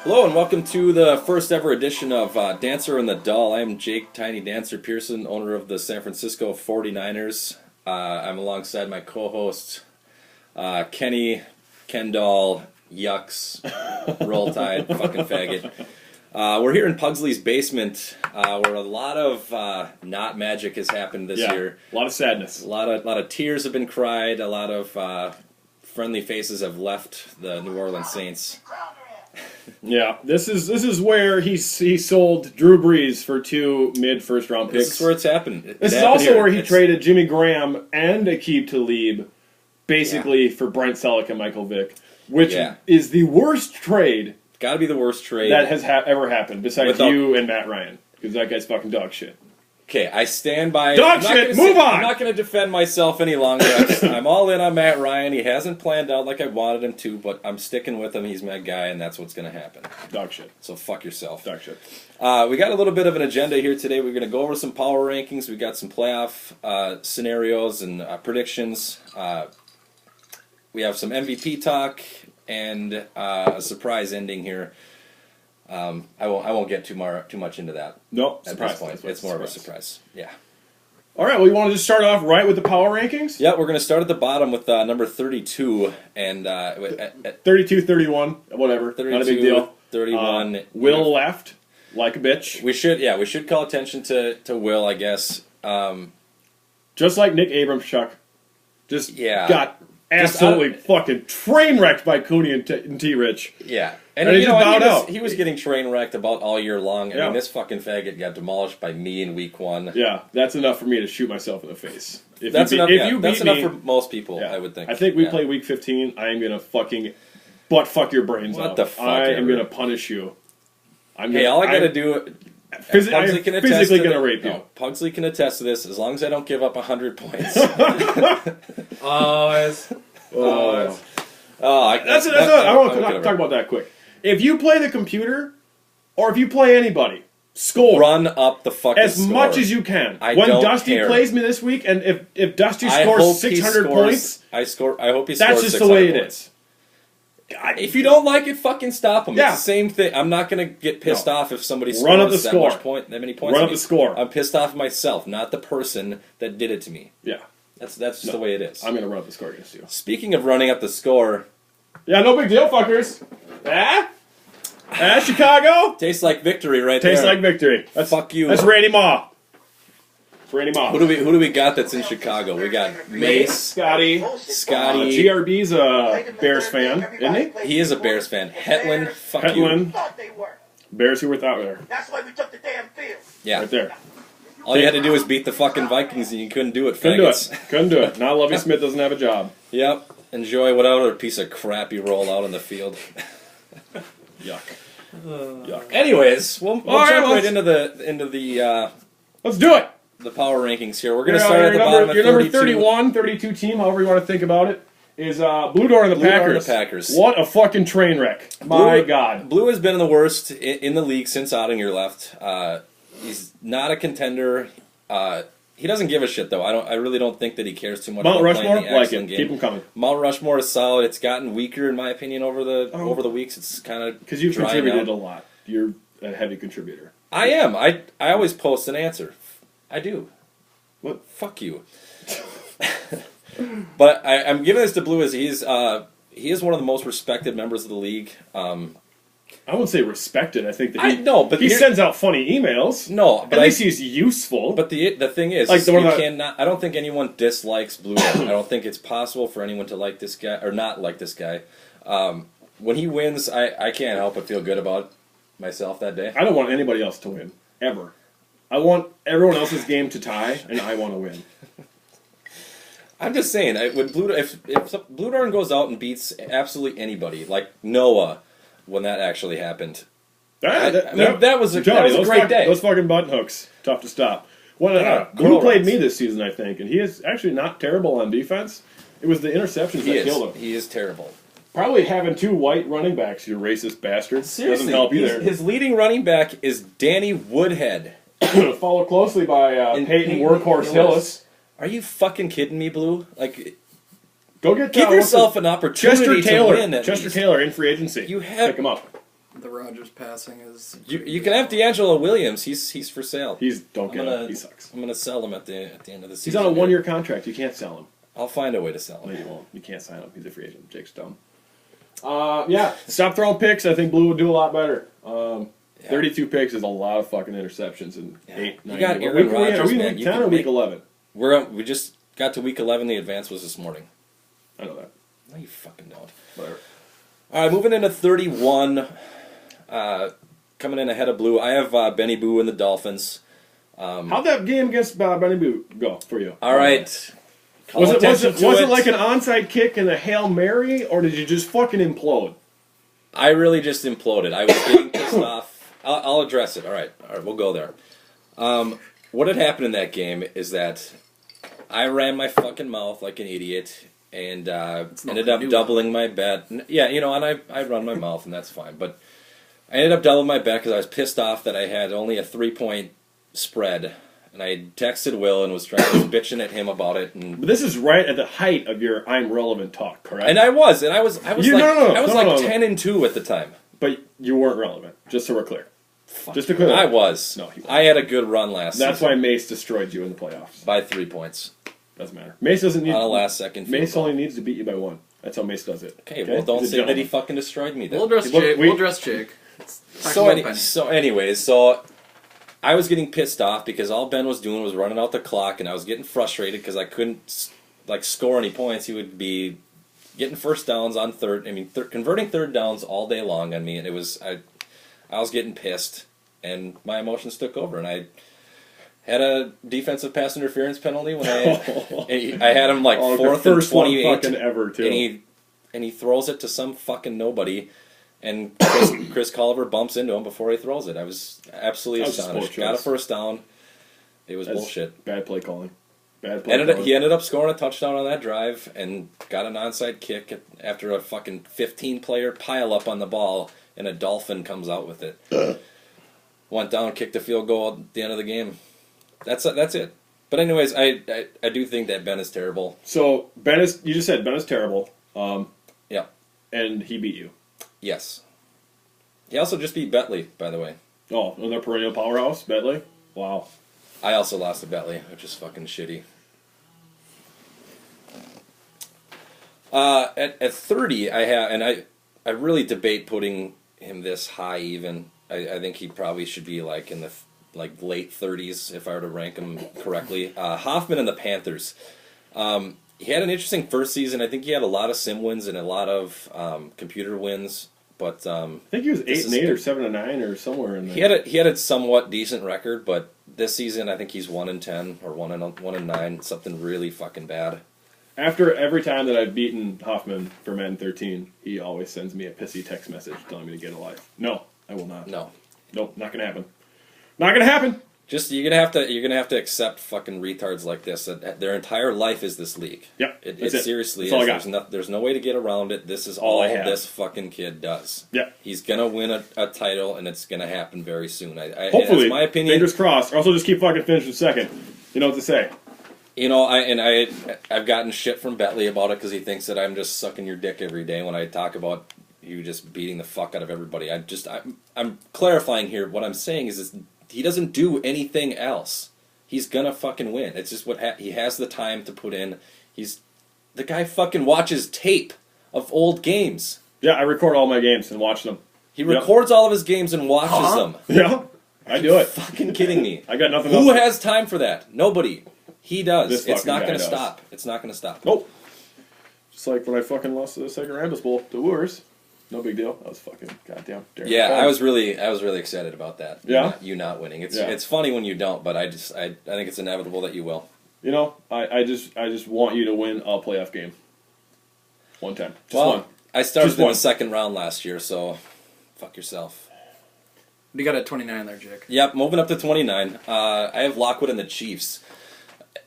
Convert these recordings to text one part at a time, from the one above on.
Hello and welcome to the first ever edition of Dancer and the Doll. I am Jake Tiny Dancer Pearson, owner of the San Francisco 49ers. I'm alongside my co-host Kenny, Kendall, Yucks, Roll Tide, fucking faggot. We're here in Pugsley's basement where a lot of not magic has happened this year. A lot of sadness. A lot of tears have been cried. A lot of friendly faces have left the New Orleans Saints. Yeah, this is where he sold Drew Brees for 2 mid-first round picks. This is where it's happened. This is also where he traded Jimmy Graham and Aqib Talib, basically for Brent Selleck and Michael Vick, which is the worst trade. Got to be the worst trade that has ever happened, besides you and Matt Ryan, because that guy's fucking dog shit. Okay, I stand by... Dog shit, move on! I'm not going to defend myself any longer. I'm all in on Matt Ryan. He hasn't planned out like I wanted him to, but I'm sticking with him. He's my guy, and that's what's going to happen. Dog shit. So fuck yourself. Dog shit. We got a little bit of an agenda here today. We're going to go over some power rankings. We got some playoff scenarios and predictions. We have some MVP talk and a surprise ending here. I won't get too much into that. Nope. At this point, it's more of a surprise. Yeah. All right. Well, you want to just start off right with the power rankings? Yeah, we're going to start at the bottom with number 32 and 32, 31, whatever. 32, not a big deal. 31. Will left like a bitch. We should call attention to Will, I guess. Just like Nick Abrams, Chuck. Just got absolutely fucking train wrecked by Cooney and T-Rich. Yeah. And he was getting train wrecked about all year long. I mean, this fucking faggot got demolished by me in week 1. Yeah, that's enough for me to shoot myself in the face. That's enough for most people, I would think. I think we play week 15. I am going to fucking butt fuck your brains out. What the fuck? I am going to punish you. All I got to do... I'm physically going to rape you. No, Pugsley can attest to this as long as I don't give up 100 points. Always. That's it. I want to talk about that quick. If you play the computer, or if you play anybody, score. Run up the fucking as score. much as you can. When Dusty plays me this week, and if Dusty scores 600 points, I hope he scores 600 that's just the way it is. If you don't like it, fucking stop him. Yeah. It's the same thing. I'm not going to get pissed off if somebody scores Run up the that score. That many points. Run up the score. I'm pissed off myself, not the person that did it to me. Yeah. That's just the way it is. I'm going to run up the score against you. Speaking of running up the score... Yeah, no big deal, fuckers. Chicago? Tastes like victory there. Tastes like victory. Fuck you. That's Randy Ma. Randy Ma. Who do we got that's in Chicago? We got Mace. Scotty. GRB's a Bears fan, isn't he? He is a Bears fan. Hetland. Fuck you. Bears who were out there. That's why we took the damn field. Yeah. Right there. All you had to do was beat the fucking Vikings and you couldn't do it, Couldn't do it. Now Lovie Smith doesn't have a job. Yep. Enjoy whatever piece of crap you roll out on the field. Yuck. Yuck. Anyways, we'll jump right into the let's do it. The power rankings here. We're going to start at the bottom of 32. Your number 31, 32 team, however you want to think about it, is Blue Door and the Packers. What a fucking train wreck. My God. Blue has been the worst in the league since Ottinger left. He's not a contender. He doesn't give a shit, though. I really don't think that he cares too much Mount about Rushmore, playing the excellent game. Keep him coming. Mount Rushmore is solid. It's gotten weaker, in my opinion, over the weeks. It's kind of because you've contributed a lot. You're a heavy contributor. I am. I always post an answer. I do. What? Fuck you. But I'm giving this to Blue as he is one of the most respected members of the league. I wouldn't say respected. I think that he sends out funny emails. No, but at least he's useful. But the thing is, I don't think anyone dislikes Blue. I don't think it's possible for anyone to like this guy or not like this guy. When he wins, I can't help but feel good about myself that day. I don't want anybody else to win ever. I want everyone else's game to tie, and I want to win. I'm just saying, if Blue Darn goes out and beats absolutely anybody, like Noah, when that actually happened, that was a great day. Those fucking button hooks, tough to stop. Blue played me this season, I think, and he is actually not terrible on defense. It was the interceptions that killed him. He is terrible. Probably having 2 white running backs, you racist bastard. Seriously, doesn't help either. His leading running back is Danny Woodhead. Followed closely by Peyton Workhorse Hillis. Are you fucking kidding me, Blue? Like, go get give yourself an opportunity to win. Chester Taylor in free agency. You have pick him up. The Rodgers passing is. You can have D'Angelo Williams. He's for sale. He sucks. I'm gonna sell him at the end of the season. He's on a 1-year contract. You can't sell him. I'll find a way to sell No, him. you won't. You can't sign him. He's a free agent. Jake's dumb. Yeah. Stop throwing picks. I think Blue would do a lot better. 32 picks is a lot of fucking interceptions in 8, 9. You got games. Aaron Are Rodgers, we man. week You 10 can or week make- 11? We just got to week 11. The advance was this morning. I know that. No, you fucking don't. Whatever. All right, moving into 31. Coming in ahead of Blue, I have Benny Boo and the Dolphins. How'd that game against Benny Boo go for you? All right. Call Was attention it to it like an onside kick and a Hail Mary, or did you just fucking implode? I really just imploded. I was getting pissed off. I'll address it. All right, we'll go there. What had happened in that game is that I ran my fucking mouth like an idiot and ended up doubling my bet. Yeah, and I run my mouth, and that's fine. But I ended up doubling my bet because I was pissed off that I had only a 3-point spread. And I texted Will and was bitching at him about it. But this is right at the height of your I'm relevant talk, correct? And I was 10-2 at the time. But you weren't relevant, just so we're clear. Just to clear. I was. No, he wasn't. I had a good run last season. That's why Mace destroyed you in the playoffs. By 3 points. Doesn't matter. Mace doesn't need On a last second field Mace goal. only needs to beat you by 1. That's how Mace does it. Okay, well, don't say that he fucking destroyed me then. We'll address Look, Jake. we- We'll address Jake. So I was getting pissed off because all Ben was doing was running out the clock, and I was getting frustrated because I couldn't score any points. He would be getting first downs on converting third downs all day long on me, and I was getting pissed, and my emotions took over, and I had a defensive pass interference penalty when I had him like fourth and 28 fucking ever too. and he throws it to some fucking nobody. And Chris Culliver bumps into him before he throws it. I was absolutely astonished. Got a first down. It was bullshit. Bad play calling. He ended up scoring a touchdown on that drive and got an onside kick after a fucking 15-player pile-up on the ball, and a Dolphin comes out with it. Went down, kicked a field goal at the end of the game. That's it. But anyways, I do think that Ben is terrible. So you just said Ben is terrible. Yeah. And he beat you. Yes. He also just beat Bentley, by the way. Oh, another perennial powerhouse, Bentley? Wow. I also lost to Bentley, which is fucking shitty. At 30, I really debate putting him this high even. I think he probably should be like in the late 30s if I were to rank him correctly. Hoffman and the Panthers. He had an interesting first season. I think he had a lot of sim wins and a lot of computer wins. But I think he was 8-8 or 7-9 or somewhere in there. He had a somewhat decent record, but this season I think he's 1-10 or 1-9, something really fucking bad. After every time that I've beaten Hoffman for Madden 13, he always sends me a pissy text message telling me to get a life. No, I will not. No, nope, not gonna happen. Not gonna happen. Just you're gonna have to accept fucking retards like this. That their entire life is this league. Yep, it seriously is. That's all I got. There's no way to get around it. This is all this fucking kid does. Yep. He's gonna win a title, and it's gonna happen very soon. Hopefully, my opinion. Fingers crossed. Or also just keep fucking finishing second. You know what to say. I've gotten shit from Bentley about it because he thinks that I'm just sucking your dick every day when I talk about you just beating the fuck out of everybody. I'm clarifying here. What I'm saying is he doesn't do anything else. He's gonna fucking win. It's just he has the time to put in. The guy fucking watches tape of old games. Yeah, I record all my games and watch them. He records all of his games and watches them. Yeah, I do it. Fucking kidding me? I got nothing. Who has time for that? Nobody. He does. It's not going to does. stop. It's not going to stop. Nope. Just like when I fucking lost the second Rambus Bowl to Wooers. No big deal. That was fucking goddamn. Yeah, I was really excited about that. Yeah, you not winning. It's funny when you don't, but I think it's inevitable that you will. You know, I just want you to win a playoff game. One time, just one. I started in the second round last year, so fuck yourself. You got a 29 there, Jake. Yep, moving up to 29. I have Lockwood and the Chiefs.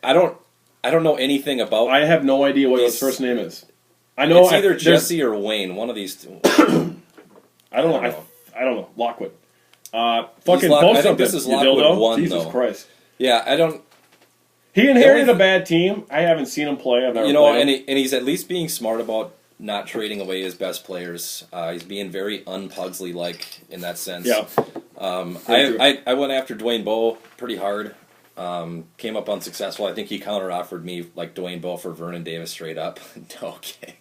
I don't know anything about. I have no idea what his first name is. I know it's either Jesse or Wayne. One of these two. I don't know. I don't know. Lockwood. Fucking I think this is Lockwood 1, Jesus Christ. Yeah, I don't. He inherited a bad team. I haven't seen him play. I've never played him. And he's at least being smart about not trading away his best players. He's being very un-Pugsley-like in that sense. Yeah. Very true. I went after Dwayne Bowe pretty hard. Came up unsuccessful. I think he counter-offered me like Dwayne Bowe for Vernon Davis straight up. Okay.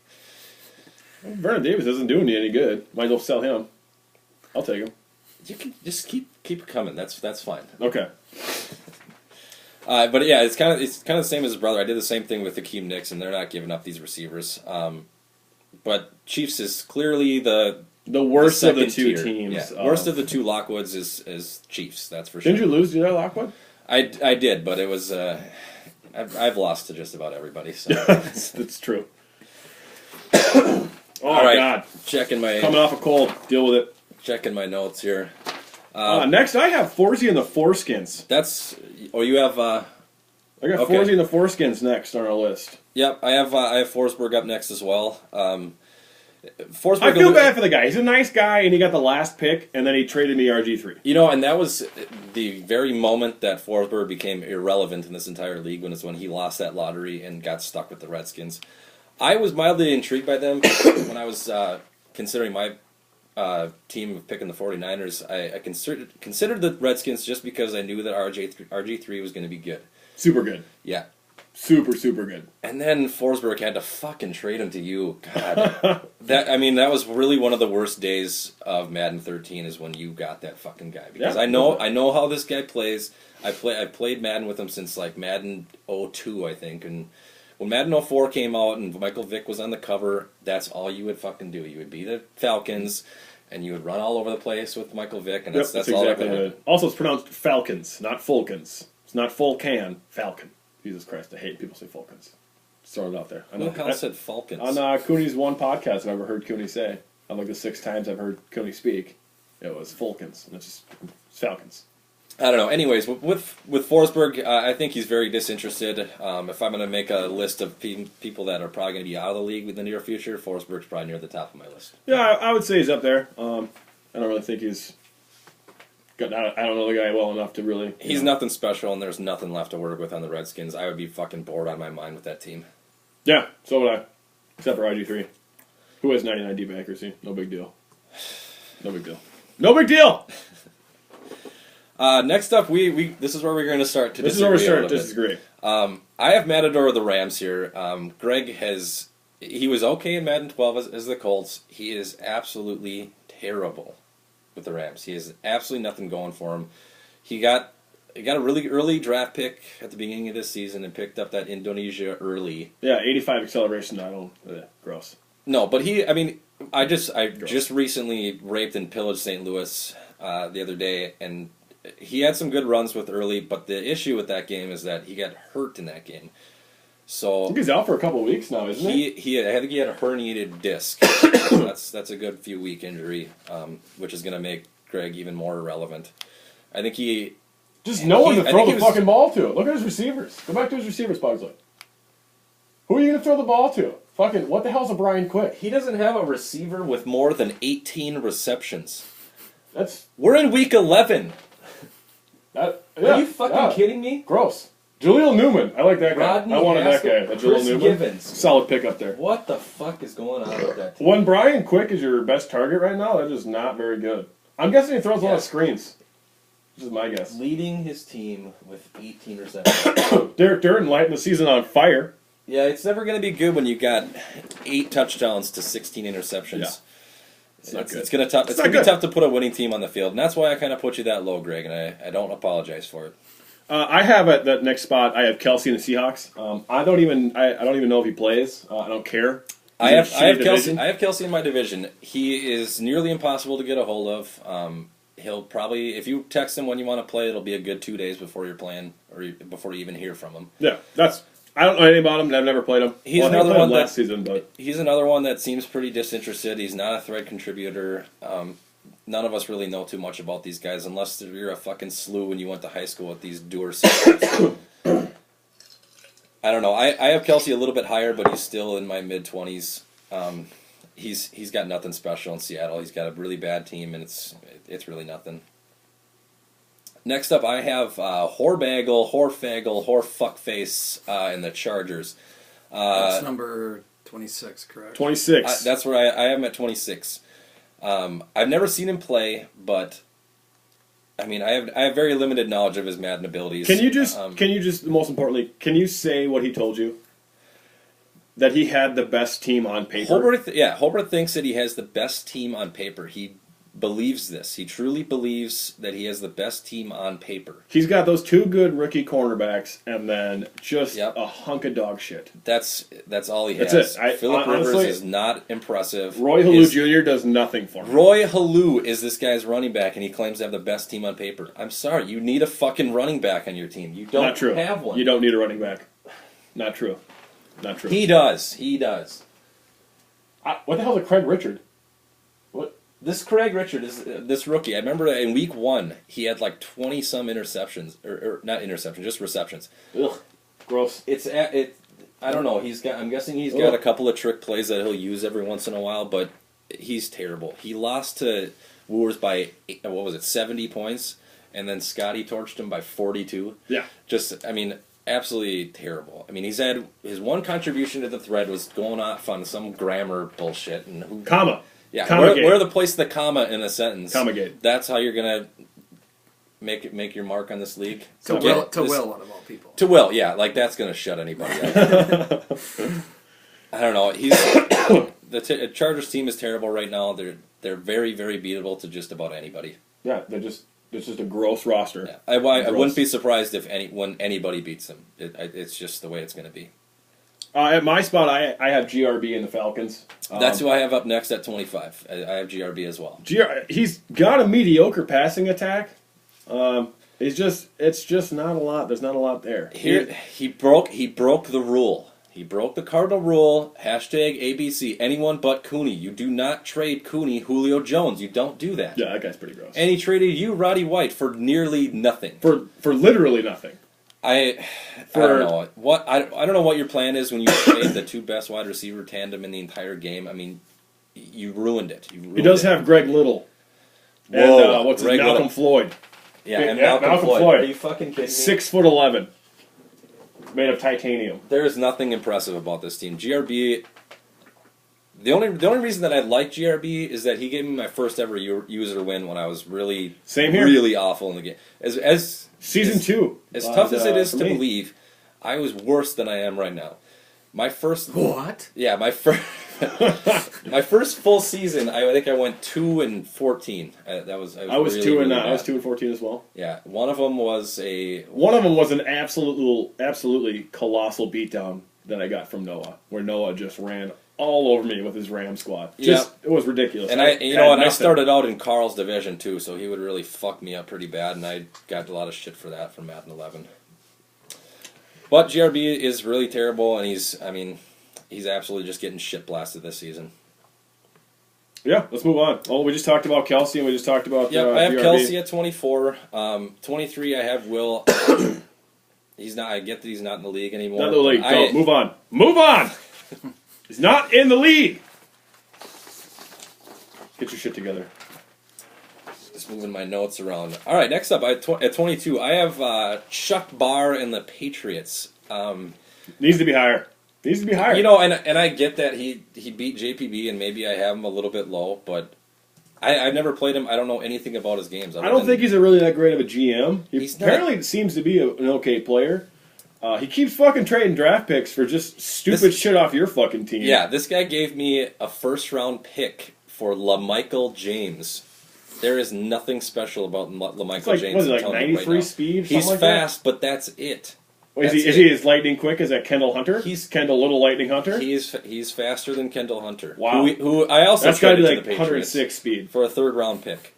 Vernon Davis isn't doing you any good. Might as well sell him. I'll take him. You can just keep it coming. That's fine. Okay. But yeah, it's kind of the same as his brother. I did the same thing with Akeem Nicks, and they're not giving up these receivers. But Chiefs is clearly the worst of the second two tier. teams. Yeah. Worst of the two Lockwoods is Chiefs. That's for sure. Didn't you lose to that Lockwood? I did, but it was I've lost to just about everybody. So That's true. all right, God! checking my Coming off a cold. Deal with it. checking my notes here. Next, I have Forsey and the Foreskins. That's you have. I got Okay. Forsey and the Foreskins next on our list. Yep, I have Forsberg up next as well. Forsberg. I feel bad for the guy. He's a nice guy, and he got the last pick, and then he traded me RG3. You know, and that was the very moment that Forsberg became irrelevant in this entire league when he lost that lottery and got stuck with the Redskins. I was mildly intrigued by them when I was considering my team of picking the 49ers. I considered the Redskins just because I knew that RG3 was going to be good. Super good. Yeah. Super, super good. And then Forsberg had to fucking trade him to you. God. that was really one of the worst days of Madden 13 is when you got that fucking guy. Because Yeah, I know how this guy plays. I played Madden with him since like Madden 02, I think. And when Madden 04 came out and Michael Vick was on the cover, that's all you would fucking do. You would be the Falcons and you would run all over the place with Michael Vick, and that's all exactly that it. Also, it's pronounced Falcons, not Fulcans. It's not Fulcan, Falcon. Jesus Christ, I hate people say Falcons. Just throwing it out there. Who the hell said Falcons? On Cooney's one podcast I've ever heard Cooney say, on like the 6 times I've heard Cooney speak, it was Fulcans. And it's Falcons. I don't know. Anyways, with Forsberg, I think he's very disinterested. If I'm going to make a list of people that are probably going to be out of the league in the near future, Forsberg's probably near the top of my list. Yeah, I would say he's up there. I don't really think he's... I don't know the guy well enough to really... He's nothing special, and there's nothing left to work with on the Redskins. I would be fucking bored on my mind with that team. Yeah, so would I. Except for RG3, who has 99 deep accuracy. No big deal. No big deal. No big deal! Next up, this is where we're going to start to This is where we disagree a start. little This bit. is great. I have Matador of the Rams here. Greg he was okay in Madden 12 as the Colts. He is absolutely terrible with the Rams. He has absolutely nothing going for him. He got a really early draft pick at the beginning of this season and picked up that Indonesia early. Yeah, 85 acceleration. I don't... gross. No, but I just recently raped and pillaged St. Louis the other day, and he had some good runs with early, but the issue with that game is that he got hurt in that game. I So think he's out for a couple of weeks now, isn't he? I think he had a herniated disc. So that's a good few week injury, which is going to make Greg even more irrelevant. I think he Just no one to I throw think the he was- fucking ball to. Look at his receivers. Go back to his receivers, Pugsley. Who are you going to throw the ball to? Fucking, what the hell's a Brian Quick? he doesn't have a receiver with more than 18 receptions. That's... We're in week 11. Are Are you fucking kidding me? Gross. Jaleel Newman. I like that guy. Rodney I wanted Haskell, that guy. That Jaleel Chris Newman. Givens. Solid pick up there. What the fuck is going on with that team? When Brian Quick is your best target right now, that is not very good. I'm guessing he throws a lot of screens. This is my guess. Leading his team with 18 receptions. Derek Durden lighting the season on fire. Yeah, it's never going to be good when you got 8 touchdowns to 16 interceptions. Yeah. It's not good. It's going not to be good. tough to put a winning team on the field, and that's why I kind of put you that low, Greg, and I don't apologize for it. I have at that next spot. I have Kelsey and the Seahawks. I don't even know if he plays. I don't care. I have Shitty Kelsey. division. I have Kelsey in my division. He is nearly impossible to get a hold of. He'll probably, if you text him when you want to play, it'll be a good 2 days before you're playing, or before you even hear from him. Yeah, I don't know anything about him. I've never played him. He's I think I another played him one last season, but He's another one that seems pretty disinterested. He's not a thread contributor. None of us really know too much about these guys unless you're a fucking slew when you went to high school with these doer sisters. I don't know. I have Kelsey a little bit higher, but he's still in my mid-20s. He's got nothing special in Seattle. He's got a really bad team, and it's really nothing. Next up, I have Horfagel, Horfuckface, and the Chargers. That's number 26, correct? 26. That's where I am at 26. I've never seen him play, but I mean, I have very limited knowledge of his Madden abilities. Can you just most importantly, can you say what he told you? That he had the best team on paper. Holbrook thinks that he has the best team on paper. He believes this. He truly believes that he has the best team on paper. He's got those 2 good rookie cornerbacks, and then just a hunk of dog shit. That's all he has. That's it. Phillip Rivers honestly, is not impressive. Roy Halou Jr. does nothing for him. Roy Halou is this guy's running back, and he claims to have the best team on paper. I'm sorry, you need a fucking running back on your team. You don't Not true. have one. You don't need a running back. Not true. Not true. He does. He does. What the hell is a Craig Richard? What? This Craig Richard is this rookie. I remember in week 1 he had like 20 some interceptions, or not interceptions, just receptions. Ugh, gross. I don't know. I'm guessing he's got a couple of trick plays that he'll use every once in a while, but he's terrible. He lost to Wooers by 70 points, and then Scotty torched him by 42. Yeah. Absolutely terrible. I mean, he's had his one contribution to the thread was going off on some grammar bullshit and comma. Yeah, comma where the place the comma in a sentence. Comma gate. That's how you're gonna make your mark on this league. To Will, out of all people. To Will, yeah, like that's gonna shut anybody up. I don't know. The Chargers team is terrible right now. They're very, very beatable to just about anybody. Yeah, it's just a gross roster. Yeah. I wouldn't be surprised if when anybody beats them. It's just the way it's going to be. At my spot, I have GRB in the Falcons. That's who I have up next at 25. I have GRB as well. He's got a mediocre passing attack. It's just not a lot. There's not a lot there. He broke the rule. He broke the cardinal rule. #ABC. Anyone but Cooney. You do not trade Cooney, Julio Jones. You don't do that. Yeah, that guy's pretty gross. And he traded you, Roddy White, for nearly nothing. For literally nothing. I don't know what I don't know what your plan is when you trade the 2 best wide receiver tandem in the entire game. I mean, you ruined it. He does have Greg Little. Whoa, and what's his Malcolm Floyd. Yeah, and Malcolm Floyd. Are you fucking kidding me? 6'11", made of titanium. There is nothing impressive about this team. GRB. The only reason that I like GRB is that he gave me my first ever user win when I was really really awful in the game. As Season 2. As tough as it is to believe, I was worse than I am right now. My first what? Yeah, my first my first full season. I think I went 2-14. I was really, 2 and really I was 2-14 as well. Yeah, one of them was an absolutely colossal beatdown that I got from Noah, where Noah just ran all over me with his Ram squad. It was ridiculous. And I started out in Carl's division too, so he would really fuck me up pretty bad, and I got a lot of shit for that from Madden 11. But GRB is really terrible, and he's absolutely just getting shit blasted this season. Yeah, let's move on. Oh, we just talked about Kelsey, and we just talked about I have GRB. Kelsey at 24. 23, I have Will. He's not. I get that he's not in the league anymore. Not in the league. Go, move on. Move on. He's not in the league. Get your shit together. Just moving my notes around. All right, next up, at 22, I have Chuck Barr and the Patriots. Needs to be higher. Needs to be higher. You know, and I get that he beat JPB, and maybe I have him a little bit low, but I've never played him. I don't know anything about his games. I don't think he's really that great of a GM. He apparently seems to be an okay player. He keeps fucking trading draft picks for just stupid shit off your fucking team. Yeah, this guy gave me a first-round pick for LaMichael James. There is nothing special about LaMichael James. Was it like 93 speed? He's fast, but that's it. Is he as lightning quick as that Kendall Hunter? He's Kendall Little Lightning Hunter? He's faster than Kendall Hunter. Wow. Who I also That's got to traded be to like the Patriots 106 speed. for a third-round pick.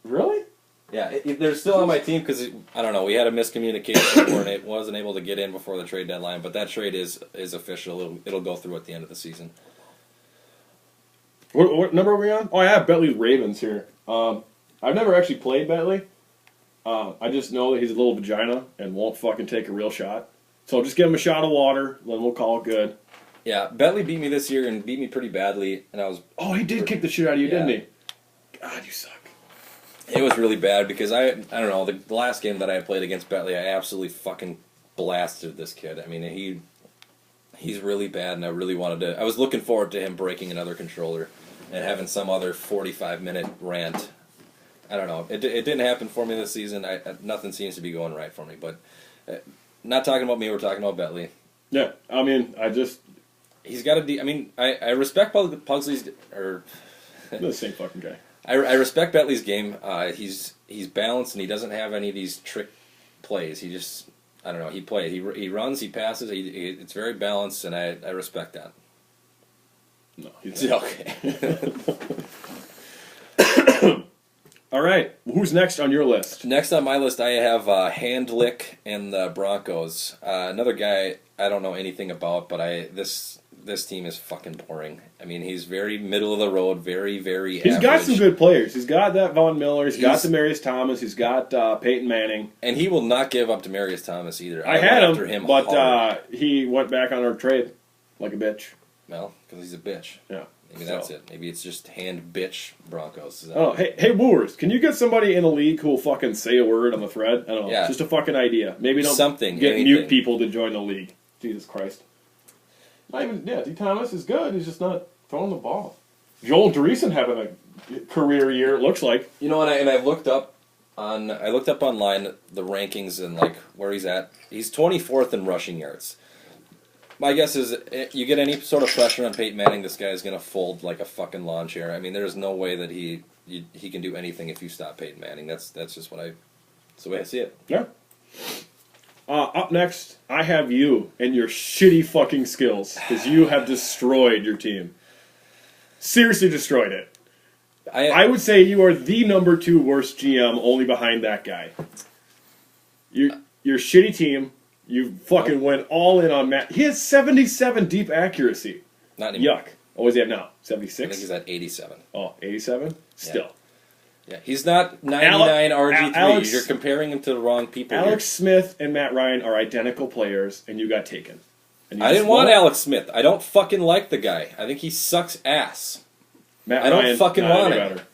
Really? Yeah, they're still on my team because, I don't know, we had a miscommunication where it wasn't able to get in before the trade deadline, but that trade is official. It'll go through at the end of the season. What number are we on? Oh, I have Bentley's Ravens here. I've never actually played Bentley. I just know that he's a little vagina and won't fucking take a real shot. So just give him a shot of water, then we'll call it good. Yeah, Bentley beat me this year and beat me pretty badly, and I was... Oh, he did kick the shit out of you, didn't he? God, you suck. It was really bad because I don't know, the last game that I played against Bentley, I absolutely fucking blasted this kid. I mean, He's really bad, and I really wanted to. I was looking forward to him breaking another controller and having some other 45-minute rant. I don't know. It didn't happen for me this season. Nothing seems to be going right for me. But not talking about me. We're talking about Betley. Yeah, I mean, He's got a. I mean, I respect Pugsley's or. the same fucking guy. I respect Betley's game. He's balanced and he doesn't have any of these trick plays. He just. I don't know. He plays. He runs. He passes. It's very balanced, and I respect that. No, he's not. Okay. All right, who's next on your list? Next on my list, I have Handlick and the Broncos. Another guy I don't know anything about, but this team is fucking boring. I mean, he's very middle of the road, very He's average. got some good players. He's got that Von Miller. He's got Demaryius Thomas. He's got Peyton Manning. And he will not give up Demaryius Thomas either. I had went after him, hard. but he went back on our trade like a bitch. Well, because he's a bitch. Yeah. Maybe that's it. Maybe it's just hand bitch Broncos. Oh, hey, Wooers, can you get somebody in the league who will fucking say a word on the thread? I don't know. Yeah. Just a fucking idea. Maybe don't Something, get anything. mute people to join the league. Jesus Christ. Not even, D. Thomas is good. He's just not throwing the ball. Joel Dreesen having a career year, it looks like. You know, and I looked up online the rankings and like where he's at. He's 24th in rushing yards. My guess is you get any sort of pressure on Peyton Manning, this guy's going to fold like a fucking lawn chair. I mean, there's no way that he can do anything if you stop Peyton Manning. That's just that's the way I see it. Yeah. Up next, I have you and your shitty fucking skills because you have destroyed your team. Seriously destroyed it. I would say you are the number 2 worst GM, only behind that guy. Your shitty team. You fucking went all in on Matt. He has 77 deep accuracy. Not anymore. Yuck. What does he have now? I 76? think he's at 87. Oh, 87? Still. Yeah, he's not 99 RG3. Alex- You're comparing him to the wrong people. Alex Smith and Matt Ryan are identical players, and you got taken. And you I just didn't want won't- Alex Smith. I don't fucking like the guy. I think he sucks ass. Matt I don't Ryan, fucking not want any him. better.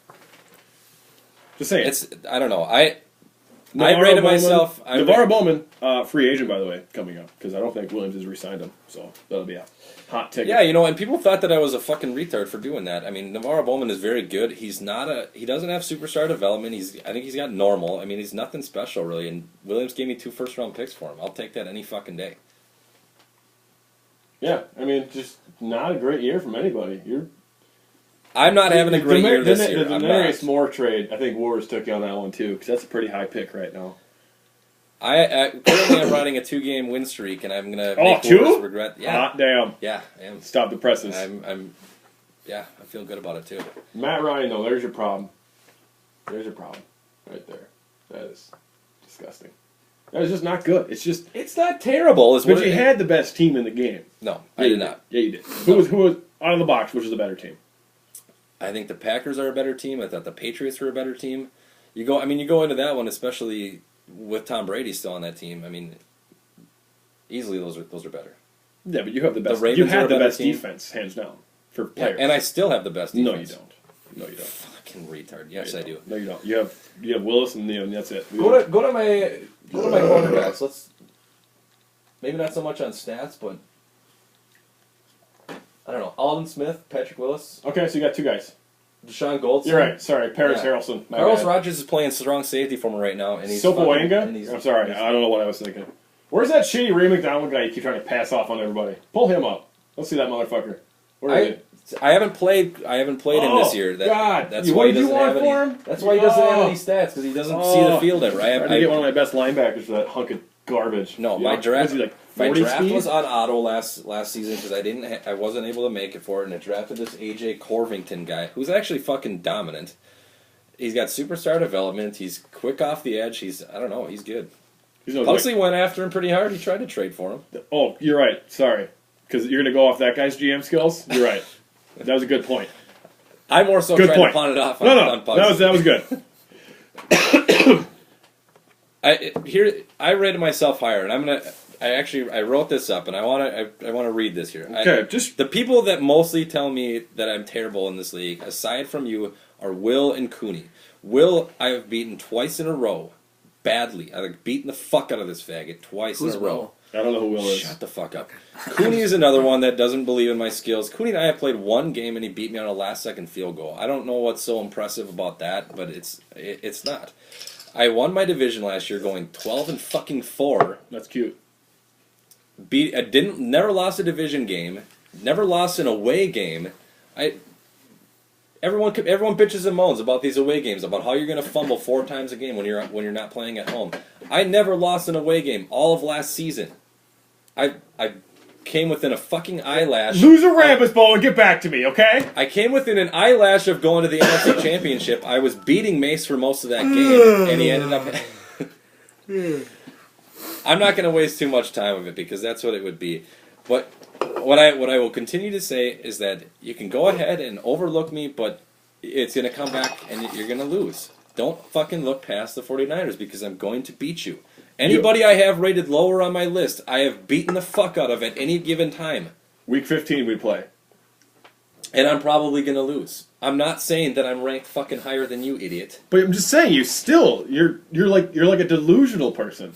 Just saying. I don't know. I Navarro rated Bowman- myself. Navarro Bowman, free agent, by the way, coming up, because I don't think Williams has re-signed him. So that'll be a hot ticket. Yeah, and people thought that I was a fucking retard for doing that. I mean, Navarro Bowman is very good. He doesn't have superstar development. I think he's got normal. I mean, he's nothing special really. And Williams gave me 2 first-round picks for him. I'll take that any fucking day. Yeah, I mean, just not a great year from anybody. I'm not having a great year this year. The I'm Demarius not. Moore trade, I think Wars took you on that one too, because that's a pretty high pick right now. I currently am riding a 2-game win streak, and I'm gonna Oh, make 2? Wars regret. Yeah, Hot damn. yeah, I am. Stop the presses. Yeah, I feel good about it too. Matt Ryan, though, there's your problem. There's your problem. Right there. That is disgusting. That is just not good. It's not terrible. But you had the best team in the game. No, I did not. Yeah, you did. Who was out of the box, which was the better team? I think the Packers are a better team. I thought the Patriots were a better team. You go into that one, especially with Tom Brady still on that team. I mean, easily those are better. Yeah, but you have the best. Ravens you are had a the better best team. defense, hands down, for Yeah, players. and I still have the best defense. No, you don't. No, you don't. Fucking retard. Yes, No, I you do. don't. No, you don't. You have Willis and that's it. Go to my quarterbacks. Let's maybe not so much on stats, but I don't know. Alden Smith, Patrick Willis, Okay, so you got 2 guys. Deshaun Goldson. You're right. Sorry, Paris Yeah. Harrelson. My Carlos bad. Rogers is playing strong safety for me right now, and he's Sopawanga? fucking- I'm sorry, I don't know what I was thinking. Where's that shitty Ray McDonald guy you keep trying to pass off on everybody? Pull him up. Let's see that motherfucker. Where is he? I haven't played him this year. God. That's What why he did you doesn't want have for any. him? That's why he doesn't have Oh. any stats because he doesn't see the field ever. I had to get one of my best linebackers for that hunk of garbage. No, You my know, draft. was he like My 40 draft speed? was on auto last season because I wasn't able to make it for it, and I drafted this AJ Corvington guy who's actually fucking dominant. He's got superstar development. He's quick off the edge. He's good. He's no Pugsley went after him pretty hard. He tried to trade for him. Oh, you're right. Sorry. Because you're going to go off that guy's GM skills? You're right. That was a good point. I more so Good tried point. to pawn it off No, on Pugsley. that was good. I rated myself higher, and I wrote this up, and I want to read this here. Okay, just the people that mostly tell me that I'm terrible in this league, aside from you, are Will and Cooney. Will, I have beaten twice in a row, badly. I've beaten the fuck out of this faggot twice Who's in a row. Will? I don't know who Will is. Shut the fuck up. Cooney is another one that doesn't believe in my skills. Cooney and I have played one game and he beat me on a last-second field goal. I don't know what's so impressive about that, but it's not. I won my division last year, going 12-4. That's cute. Never lost a division game, never lost an away game. Everyone bitches and moans about these away games, about how you're going to fumble 4 times a game when you're not playing at home. I never lost an away game all of last season. I came within a fucking eyelash. Lose a Rambus ball and get back to me, okay? I came within an eyelash of going to the NFC Championship. I was beating Mace for most of that game, and he ended up. I'm not going to waste too much time of it because that's what it would be. But what I will continue to say is that you can go ahead and overlook me, but it's going to come back and you're going to lose. Don't fucking look past the 49ers because I'm going to beat you. Anybody I have rated lower on my list, I have beaten the fuck out of at any given time. Week 15 we play. And I'm probably going to lose. I'm not saying that I'm ranked fucking higher than you, idiot. But I'm just saying, you're like a delusional person.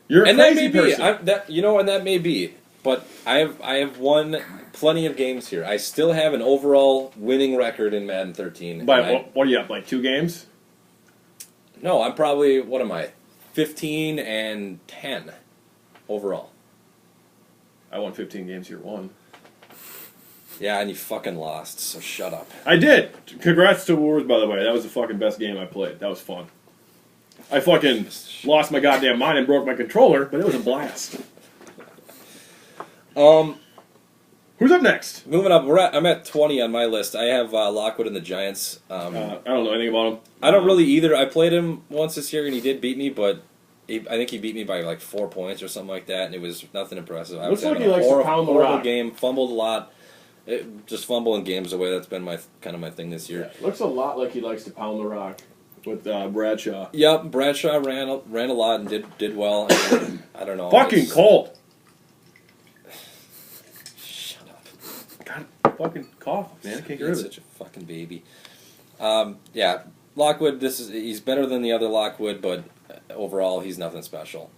You're a And that crazy may be. person. And that may be. But I have won plenty of games here. I still have an overall winning record in Madden 13. But what are you up, like 2 games? No, I'm probably, what am I, 15-10 overall. I won 15 games, you're 1. Yeah, and you fucking lost, so shut up. I did. Congrats to Wars, by the way. That was the fucking best game I played. That was fun. I fucking lost my goddamn mind and broke my controller, but it was a blast. Who's up next? Moving up, I'm at 20 on my list. I have Lockwood and the Giants. I don't know anything about him. I don't really either. I played him once this year and he did beat me, but I think he beat me by like 4 points or something like that, and it was nothing impressive. I Looks was like having he likes to pound the horrible rock. game, fumbled a lot. Just fumbling games away. That's been my thing this year. Yeah, looks a lot like he likes to pound the rock with Bradshaw. Yep, Bradshaw ran a lot and did well. I don't know. Fucking cold. Shut up. God, fucking cough, man. I can't get rid of Such it. a fucking baby. Yeah, Lockwood. He's better than the other Lockwood, but overall he's nothing special.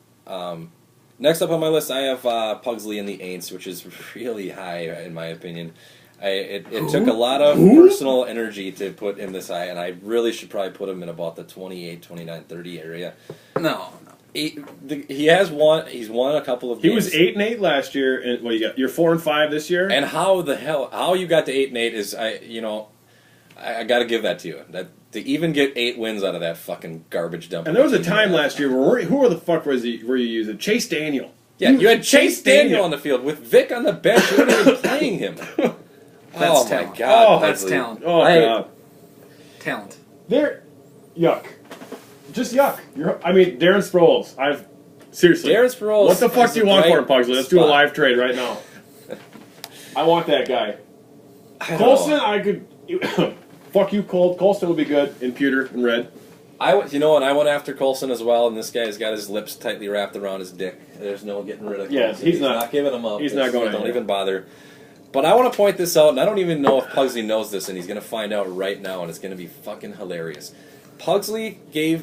Next up on my list, I have Pugsley and the Aints, which is really high in my opinion. It took a lot of personal energy to put him this high, and I really should probably put him in about the 28, 29, 30 area. No. He has won. He's won a couple of He games. was 8-8 last year, and what you got? You're 4-5 this year. And how you got to 8-8 is I got to give that to you. That to even get 8 wins out of that fucking garbage dump. And there was a time last year where who the fuck were you using? Chase Daniel. Yeah, you had Chase Daniel on the field with Vic on the bench. You weren't even playing him. That's my talent. God, That's Pugsley. talent. Oh god, Talent. they're yuck. Just yuck. Darren Sproles. Seriously. Darren Sproles. What the fuck is do you the want for right him, Pugsley? Let's do a spot. live trade right now. I want that guy. I don't Colston, know. I could. Fuck you, Colt. Colston would be good in pewter and red. I went after Colson as well, and this guy's got his lips tightly wrapped around his dick. There's no getting rid of Colson. Yes, he's not giving him up. he's not going Don't anywhere. even bother. But I want to point this out, and I don't even know if Pugsley knows this, and he's going to find out right now, and it's going to be fucking hilarious. Pugsley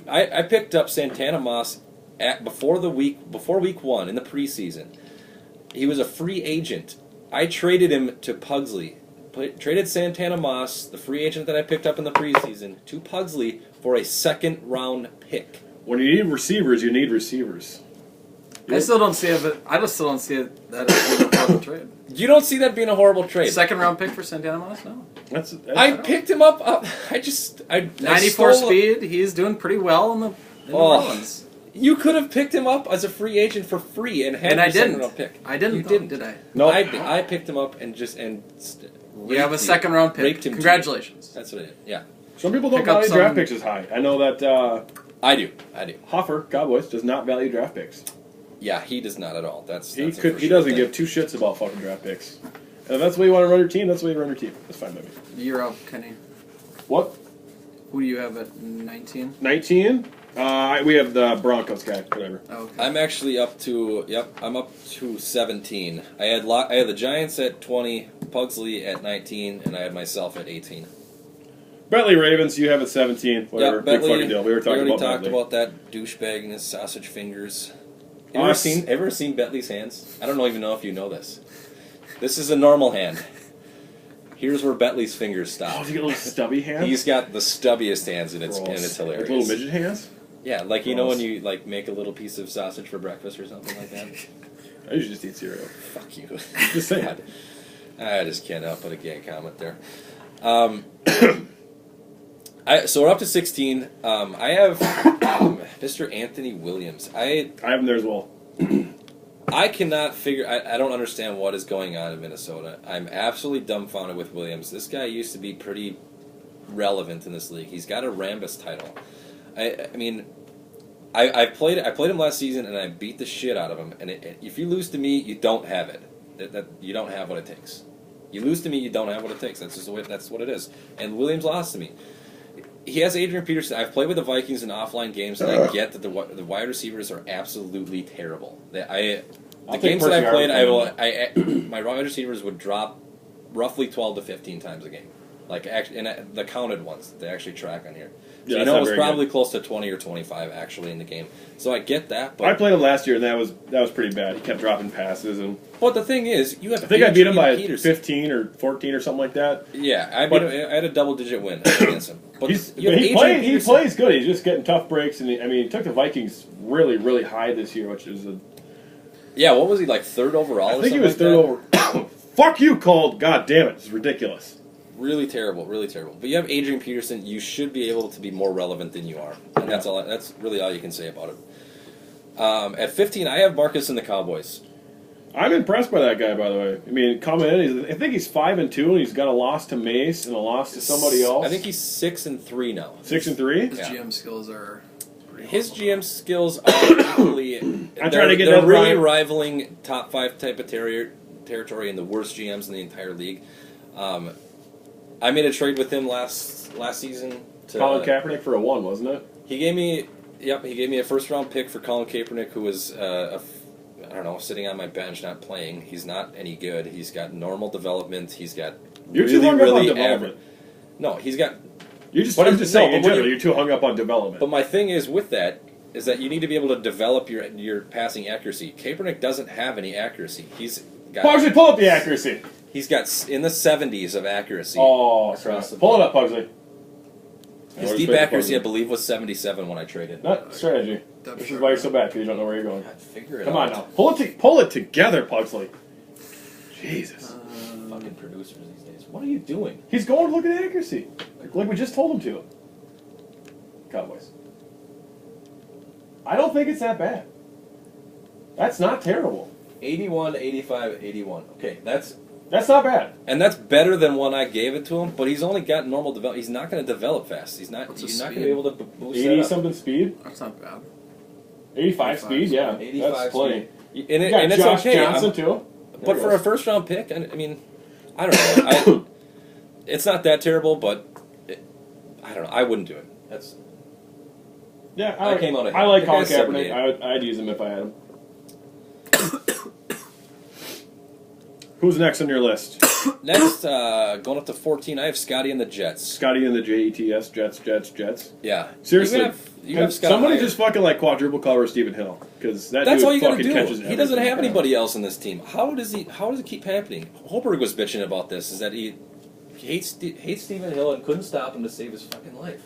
I picked up Santana Moss before week 1 in the preseason. He was a free agent. I traded him to Pugsley. Traded Santana Moss, the free agent that I picked up in the preseason, to Pugsley for a 2nd-round pick. When you need receivers, you need receivers. I still don't see it. I just still don't see it that as being a horrible trade. You don't see that being a horrible trade. 2nd round pick for Santana Moss? No. I picked him up. I 94 stole- speed. He's doing pretty well in the Oh. Marlins. You could have picked him up as a free agent for free and had And I your didn't. second-round pick. I didn't. You though, didn't, did I? No. I picked him up and You have a 2nd round pick. raped him to you. Congratulations. That's what I did. Yeah, Some people don't Pick up value some- draft picks as high. I know that I do. Hoffer, Cowboys, does not value draft picks. Yeah, he does not at all. That's He a for he sure doesn't thing. give 2 shits about fucking draft picks. And if that's the way you want to run your team, that's the way you run your team. That's fine by me. You're up, Kenny. What? Who do you have at 19? 19? We have the Broncos guy. Whatever. Oh, okay. I'm actually up to I'm up to 17. I had the Giants at 20, Pugsley at 19, and I had myself at 18. Bentley Ravens, you have at 17. Whatever. Yeah, Big Bentley, fucking deal. We were talking already about talked Bentley. about that douchebag and his sausage fingers. Ever seen Bentley's hands? I don't even know if you know this. This is a normal hand. Here's where Bentley's fingers Oh, stop. does he get little stubby hands? He's got the stubbiest hands, and it's Gross. hilarious. Like little midget hands? Yeah, like you know Gross. when you like make a little piece of sausage for breakfast or something like that. I usually just eat cereal. Fuck you. Just saying. God. I just can't help but a gay comment there. So we're up to 16. I have Mr. Anthony Williams. I have him there as well. I cannot figure. I don't understand what is going on in Minnesota. I'm absolutely dumbfounded with Williams. This guy used to be pretty relevant in this league. He's got a Rambus title. I mean, I played him last season and I beat the shit out of him. And if you lose to me, you don't have it. That you don't have what it takes. You lose to me, you don't have what it takes. That's just the way. That's what it is. And Williams lost to me. He has Adrian Peterson. I've played with the Vikings in offline games, and I get that the wide receivers are absolutely terrible. The games that I played, my wide receivers would drop roughly 12 to 15 times a game, like actually, and the counted ones they actually track on here. So Yeah, you that's know not it was very probably good. close to 20 or 25 actually in the game. So I get that, I but played him last year, and that was pretty bad. He kept dropping passes, and the thing is, you have. I think I beat him by Peterson. 15 or 14 or something like that. Yeah, I But- had a double-digit win against him. But you have He Adrian he Peterson. plays good. He's just getting tough breaks, and he took the Vikings really, really high this year, which is Yeah, what was he like third overall? I or think he something was like third that? over. Fuck you, Cold. God damn it, it's ridiculous. Really terrible, really terrible. But you have Adrian Peterson. You should be able to be more relevant than you are, and that's all. That's really all you can say about it. At 15, I have Marcus and the Cowboys. I'm impressed by that guy, by the way. I mean, coming in, I think he's 5-2, and he's got a loss to Mace and a loss to somebody else. I think he's 6-3 now. 6-3. His Yeah. GM skills are pretty His awesome. GM skills are equally. I'm trying to get they're that really right. rivaling top 5 type of territory and the worst GMs in the entire league. I made a trade with him last season. Colin Kaepernick for a 1, wasn't it? He gave me a first round pick for Colin Kaepernick, who was I don't know, sitting on my bench, not playing. He's not any good. He's got normal development. He's got You're really, too hung up on really development. average. No, he's got. I'm I'm- just saying no, in but what general, you- you're too hung up on development. But my thing is with that is that you need to be able to develop your passing accuracy. Kaepernick doesn't have any accuracy. Pugsley, pull up the accuracy. He's got in the 70s of accuracy. Oh, Across crap. the Pull it up, Pugsley. His I deep respect accuracy, I Pugsley. believe, was 77 when I traded. Not strategy. Depth This is chart. why you're so bad, because you don't know where you're going. God, figure it Come out. on now. Pull it together, Pugsley. Jesus. Fucking producers these days. What are you doing? He's going to look at accuracy. Like we just told him to. Cowboys. I don't think it's that bad. That's not terrible. 81, 85, 81. Okay, that's not bad. better than when I gave it to him. But he's only got normal develop. He's not going to develop fast. He's not. What's He's his not going to speed? be able to boost 80 that up. something speed. That's not bad. 85 speed, yeah. 85 That's plenty. speed. And, You got and it's Josh okay. Johnson, too. But There for he a goes. first round pick, I mean, I don't know. It's not that terrible, but I don't know. I wouldn't do it. That's Yeah, I came out ahead. I like The Colin guy's Kaepernick. 78. I'd use him if I had him. Who's next on your list? next. Going up to 14, I have Scotty and the Jets. Scotty and the Jets, Jets. Yeah, Seriously, you have Scott somebody Myers. just fucking like quadruple cover Stephen Hill, because that That's dude all you gotta fucking do. catches He doesn't everything. have anybody else in this team. How does it keep happening? Holberg was bitching about this. Is that he hates Stephen Hill and couldn't stop him to save his fucking life.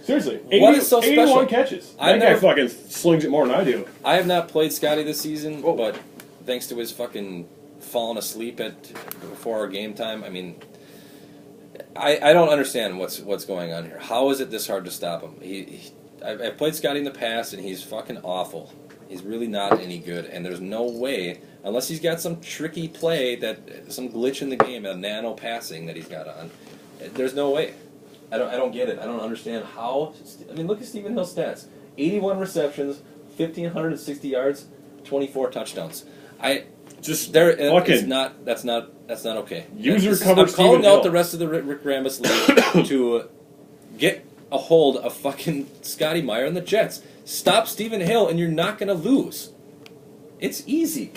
Seriously, What is so 81 special? catches. I've That guy never- fucking slings it more than I do. I have not played Scotty this season, Whoa. but thanks to his fucking falling asleep before our game time, I mean, I don't understand what's going on here. How is it this hard to stop him? I've played Scotty in the past, and he's fucking awful. He's really not any good, and there's no way, unless he's got some tricky play, some glitch in the game, a nano passing that he's got on. There's no way. I don't get it. I don't understand how. I mean, look at Stephen Hill's stats: 81 receptions, 1,560 yards, 24 touchdowns. Just There, fucking it's not. That's not okay. User This is- cover I'm calling Stephen out Hill. the rest of the Rick Rambus league to get a hold of fucking Scotty Meyer and the Jets. Stop Stephen Hill, and you're not going to lose. It's easy.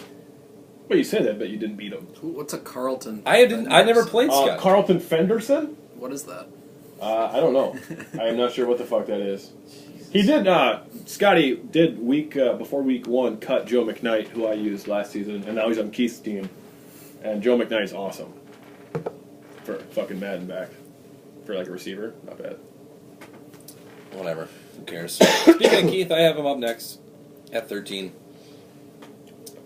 Well, you say that, but you didn't beat him. What's a Carlton? I never played Scotty. Carlton Fenderson? What is that? I don't know. I am not sure what the fuck that is. Jesus. He did. Scotty did before week 1 cut Joe McKnight, who I used last season, and now he's on Keith's team. And Joe McKnight's awesome for fucking Madden back for like a receiver. Not bad. Whatever. Who cares? Speaking of Keith, I have him up next at 13.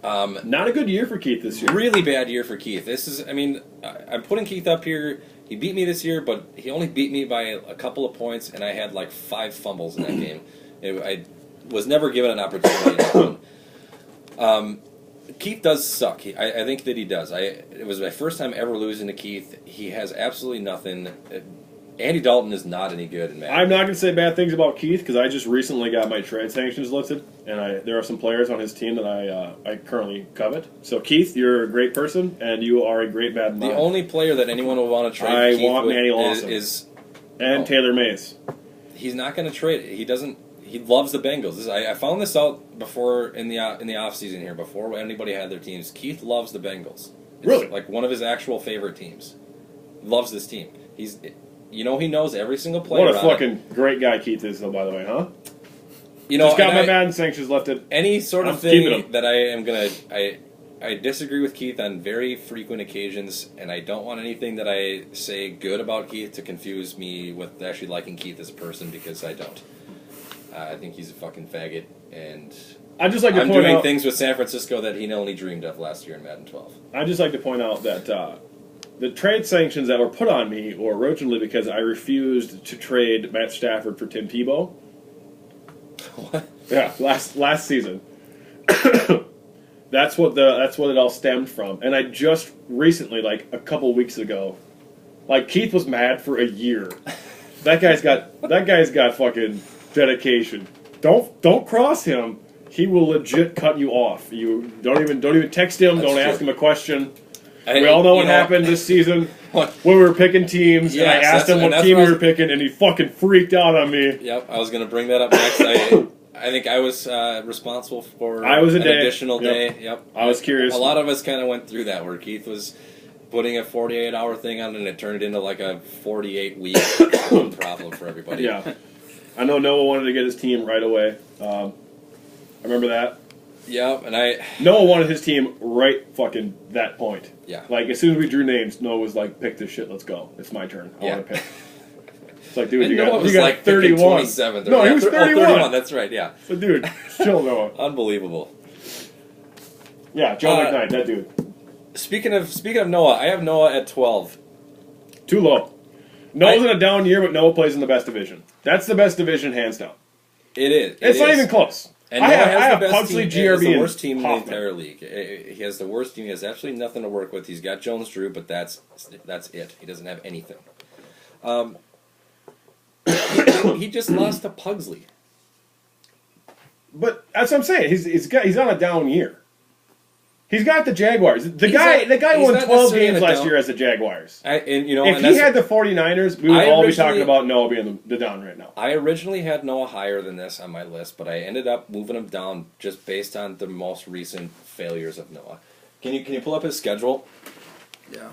Not a good year for Keith this year. Really bad year for Keith. I'm putting Keith up here. He beat me this year, but he only beat me by a couple of points, and I had like 5 fumbles in that game. I was never given an opportunity to win. Keith does suck. I think that he does. It was my first time ever losing to Keith. He has absolutely nothing. Andy Dalton is not any good in Madden. I'm not going to say bad things about Keith because I just recently got my trade sanctions lifted, and there are some players on his team that I currently covet. So Keith, you're a great person, and you are a great Madden The mind. only player that anyone would want to trade Keith with Manny Lawson and Taylor Mays. He's not going to trade it. He doesn't. He loves the Bengals. I found this out before in the offseason here, before anybody had their teams. Keith loves the Bengals. It's Really? like one of his actual favorite teams. Loves this team. He knows every single player. What a fucking great guy Keith is, though, by the way, huh? Just got my Madden sanctions lifted. Any sort of I'm keeping thing him. that I am going to... I disagree with Keith on very frequent occasions, and I don't want anything that I say good about Keith to confuse me with actually liking Keith as a person, because I don't. I think he's a fucking faggot, and I just like to I'm point doing out things with San Francisco that he only dreamed of last year in Madden 12. I just like to point out that the trade sanctions that were put on me were originally because I refused to trade Matt Stafford for Tim Tebow. What? Yeah, last season. That's what it all stemmed from. And I just recently, like a couple weeks ago, like Keith was mad for a year. That guy's got fucking dedication. Don't cross him. He will legit cut you off. You don't even text him. That's don't true. ask him a question. We all know what happened this season when we were picking teams, and I Yes, asked him what team we were picking, and he fucking freaked out on me. Yep, I was going to bring that up next. I think I was responsible for an additional Yep. day. Yep. I was curious. A lot of us kind of went through that, where Keith was putting a 48-hour thing on, and it turned into like a 48-week problem for everybody. Yeah. I know Noah wanted to get his team right away. I remember that. Yep, and Noah wanted his team right fucking that point. Yeah. Like, as soon as we drew names, Noah was like, pick this shit, let's go. It's my turn. I want to pick. It's like, dude, and you Noah got was 31. 27th. No, he was 31. That's right, yeah. So, dude, chill, Noah. Unbelievable. Yeah, Joe McKnight, that dude. Speaking of Noah, I have Noah at 12. Too low. Noah's in a down year, but Noah plays in the best division. That's the best division, hands down. It is. It's not even close. And I Noah have has the best Pugsley, team. He has GRB, the and worst team in the Hoffman. entire league. He has the worst team. He has absolutely nothing to work with. He's got Jones-Drew, but that's it. He doesn't have anything. He just lost to Pugsley. But that's what I'm saying. He's on a down year. He's got the Jaguars. The guy he's won not 12 necessarily games in a last down- year as the Jaguars. If If he had the 49ers, we would all be talking about Noah being the down right now. I originally had Noah higher than this on my list, but I ended up moving him down just based on the most recent failures of Noah. Can you pull up his schedule? Yeah.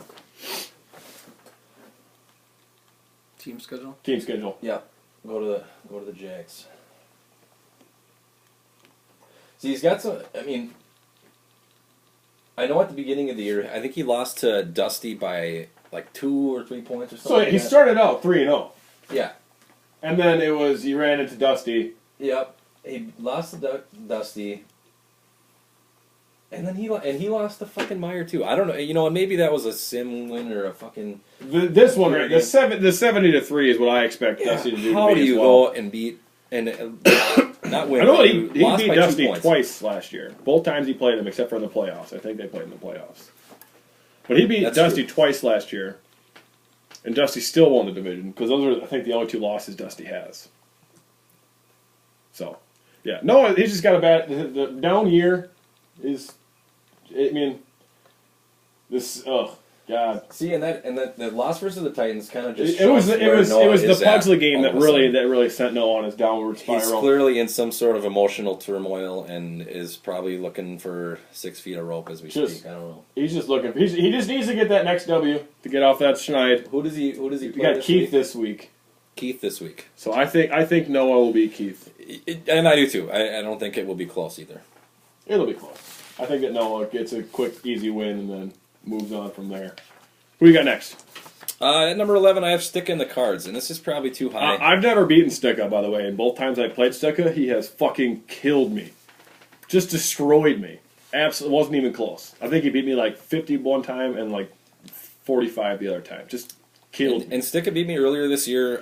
Team schedule. Team schedule. Yeah. Go to the Jags. See, he's got some. I mean, I know at the beginning of the year, I think he lost to Dusty by like 2 or 3 points or something. So like he that. started out 3-0. Yeah. And then he ran into Dusty. Yep. He lost to Dusty. And then he lost to fucking Meyer too. I don't know. And maybe that was a sim win or a fucking. This one right, the 70-3 is what I expect Dusty to do. How to do me you as well. go and beat and not win? I know but he lost beat by 2 Dusty points. twice last year. Both times he played him, except for in the playoffs. I think they played in the playoffs. But he beat That's Dusty true. twice last year, and Dusty still won the division because those are, I think, the only 2 losses Dusty has. So, yeah, no, he's just got a bad. The down year is. I mean, this. Oh God. See, and the loss versus the Titans kind of just It was shows it where was Noah it was the is at Pugsley game all that of a sudden. really sent Noah on his downward spiral. He's clearly in some sort of emotional turmoil and is probably looking for 6 feet of rope as we speak. I don't know. He's just looking. He just needs to get that next W to get off that schneid. Who does he We play got this Keith week? this week. Keith this week. So I think Noah will beat Keith. And I do too. I don't think it will be close either. It'll be close. I think that Noah gets a quick, easy win and then moves on from there. Who you got next? At number 11, I have Stick in the cards, and this is probably too high. I've never beaten Sticka, by the way, and both times I played Sticka, he has fucking killed me. Just destroyed me. Absolutely, wasn't even close. I think he beat me like 50 one time and like 45 the other time. Just killed me. And Sticka beat me earlier this year.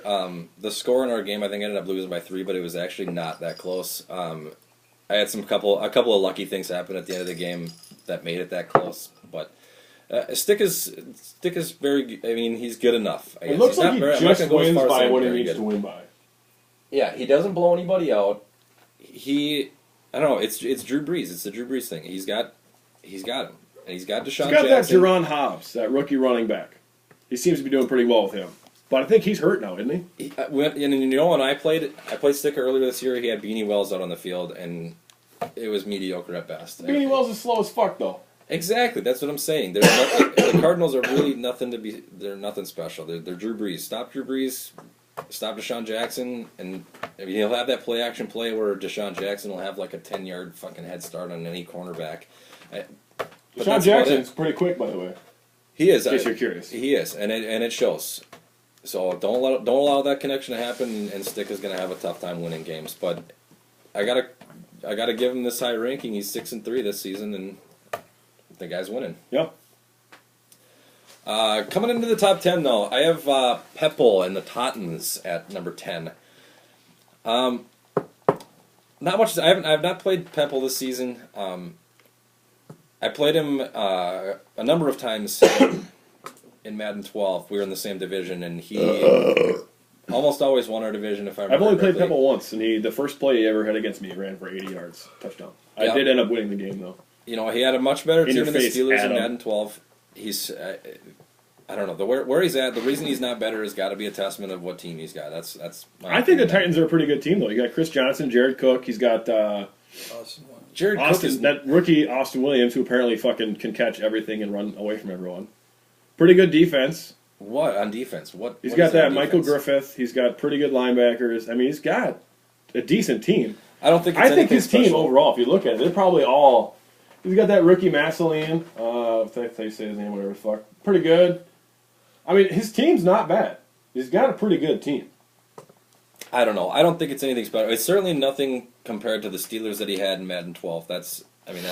The score in our game, I think, I ended up losing by 3, but it was actually not that close. I had a couple of lucky things happen at the end of the game that made it that close, but. Stick is very. I mean, he's good enough. It looks like he just wins by what he needs good. to win by. Yeah, he doesn't blow anybody out. I don't know. It's Drew Brees. It's the Drew Brees thing. He's got him, and he's got Deshaun He's got Jackson. that Jerron Hobbs, that rookie running back. He seems to be doing pretty well with him, but I think he's hurt now, isn't he? And you know, when I played Stick earlier this year, he had Beanie Wells out on the field, and it was mediocre at best. Beanie Wells is slow as fuck, though. Exactly, that's what I'm saying. The Cardinals are really nothing to be. They're nothing special. They're Drew Brees. Stop Drew Brees. Stop Deshaun Jackson, and I mean, he'll have that play action play where Deshaun Jackson will have like a 10-yard fucking head start on any cornerback. Deshaun Jackson's pretty quick, by the way. He is. In case you're curious, he is, and it shows. So don't allow that connection to happen, and Stick is going to have a tough time winning games. But I gotta give him this high ranking. He's 6-3 this season, and the guy's winning. Yep. Coming into the top 10, though, I have Pepple and the Tottens at number 10. Not much. I've not played Pepple this season. I played him a number of times in Madden 12. We were in the same division, and he almost always won our division. If I remember I've only played correctly. Pepple once, and the first play he ever had against me ran for 80 yards, touchdown. I Yep. did end up winning the game though. You know, he had a much better In team your than the face, Steelers Adam. in Madden 12. He's, I don't know, where he's at. The reason he's not better has got to be a testament of what team he's got. That's. I think the Titans are a pretty good team though. You got Chris Johnson, Jared Cook. He's got Jared Cook is that rookie Austin Williams, who apparently fucking can catch everything and run away from everyone. Pretty good defense. what on defense? He's what got is that on Michael defense? Griffith. He's got pretty good linebackers. I mean, he's got a decent team. I don't think. It's I think anything his team special. overall, if you look at it, they're probably all. He's got that rookie Massaline. If they say his name, whatever the fuck. Pretty good. I mean, his team's not bad. He's got a pretty good team. I don't know. I don't think it's anything special. It's certainly nothing compared to the Steelers that he had in Madden 12. That's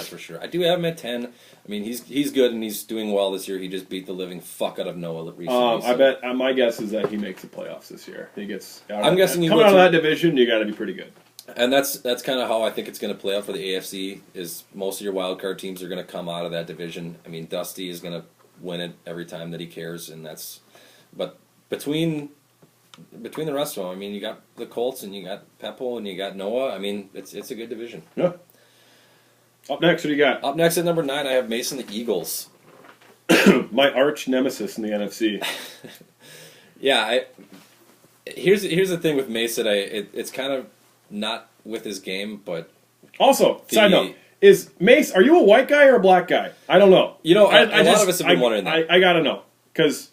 for sure. I do have him at 10. I mean, he's good and he's doing well this year. He just beat the living fuck out of Noah recently. I bet my guess is that he makes the playoffs this year. He gets. I'm guessing he coming will out of too. that division, you got to be pretty good. And that's kind of how I think it's going to play out for the AFC. Is most of your wild card teams are going to come out of that division. I mean, Dusty is going to win it every time that he cares, and that's. But between the rest of them, I mean, you got the Colts and you got Pepple and you got Noah. I mean, it's a good division. Yeah. Up next, what do you got? Up next at number 9, I have Mason the Eagles. My arch nemesis in the NFC. Yeah, here's the thing with Mason. It's kind of not with his game, but Also, side note, is Mace, are you a white guy or a black guy? I don't know. You know, a lot just- of us have been wondering that. I gotta know. Because,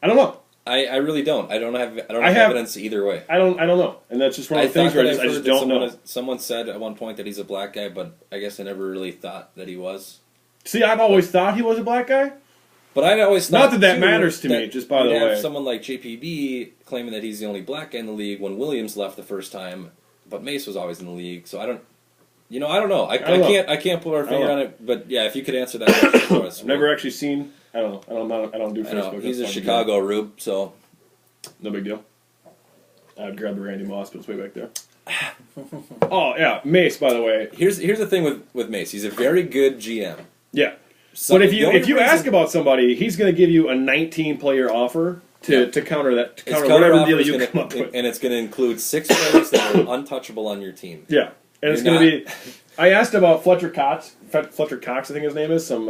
I don't know. I really don't. I don't have I have- evidence either way. I don't know. And that's just one of the things where I just don't know. Someone said at one point that he's a black guy, but I guess I never really thought that he was. See, I've always thought he was a black guy. But I always thought Not that too, matters to me, just by you'd the have way. someone like JPB claiming that he's the only black guy in the league when Williams left the first time, but Mace was always in the league. So I don't know. I can't put our finger on it. But yeah, if you could answer that question for us. I've never actually seen. I don't know. I don't do I know Facebook. he's a That's fine. Chicago Rube, so No big deal. I'd grab the Randy Moss, but it's way back there. Oh yeah, Mace. By the way, here's the thing with Mace. He's a very good GM. yeah. So But the only if you reason- ask about somebody, he's going to give you a 19-player offer to counter that, to his counter counter whatever offer deal is you gonna- come up with. and it's going to include 6 players that are untouchable on your team. Yeah, and it's You're going to be. I asked about Fletcher Cox. Fletcher Cox, I think his name is, some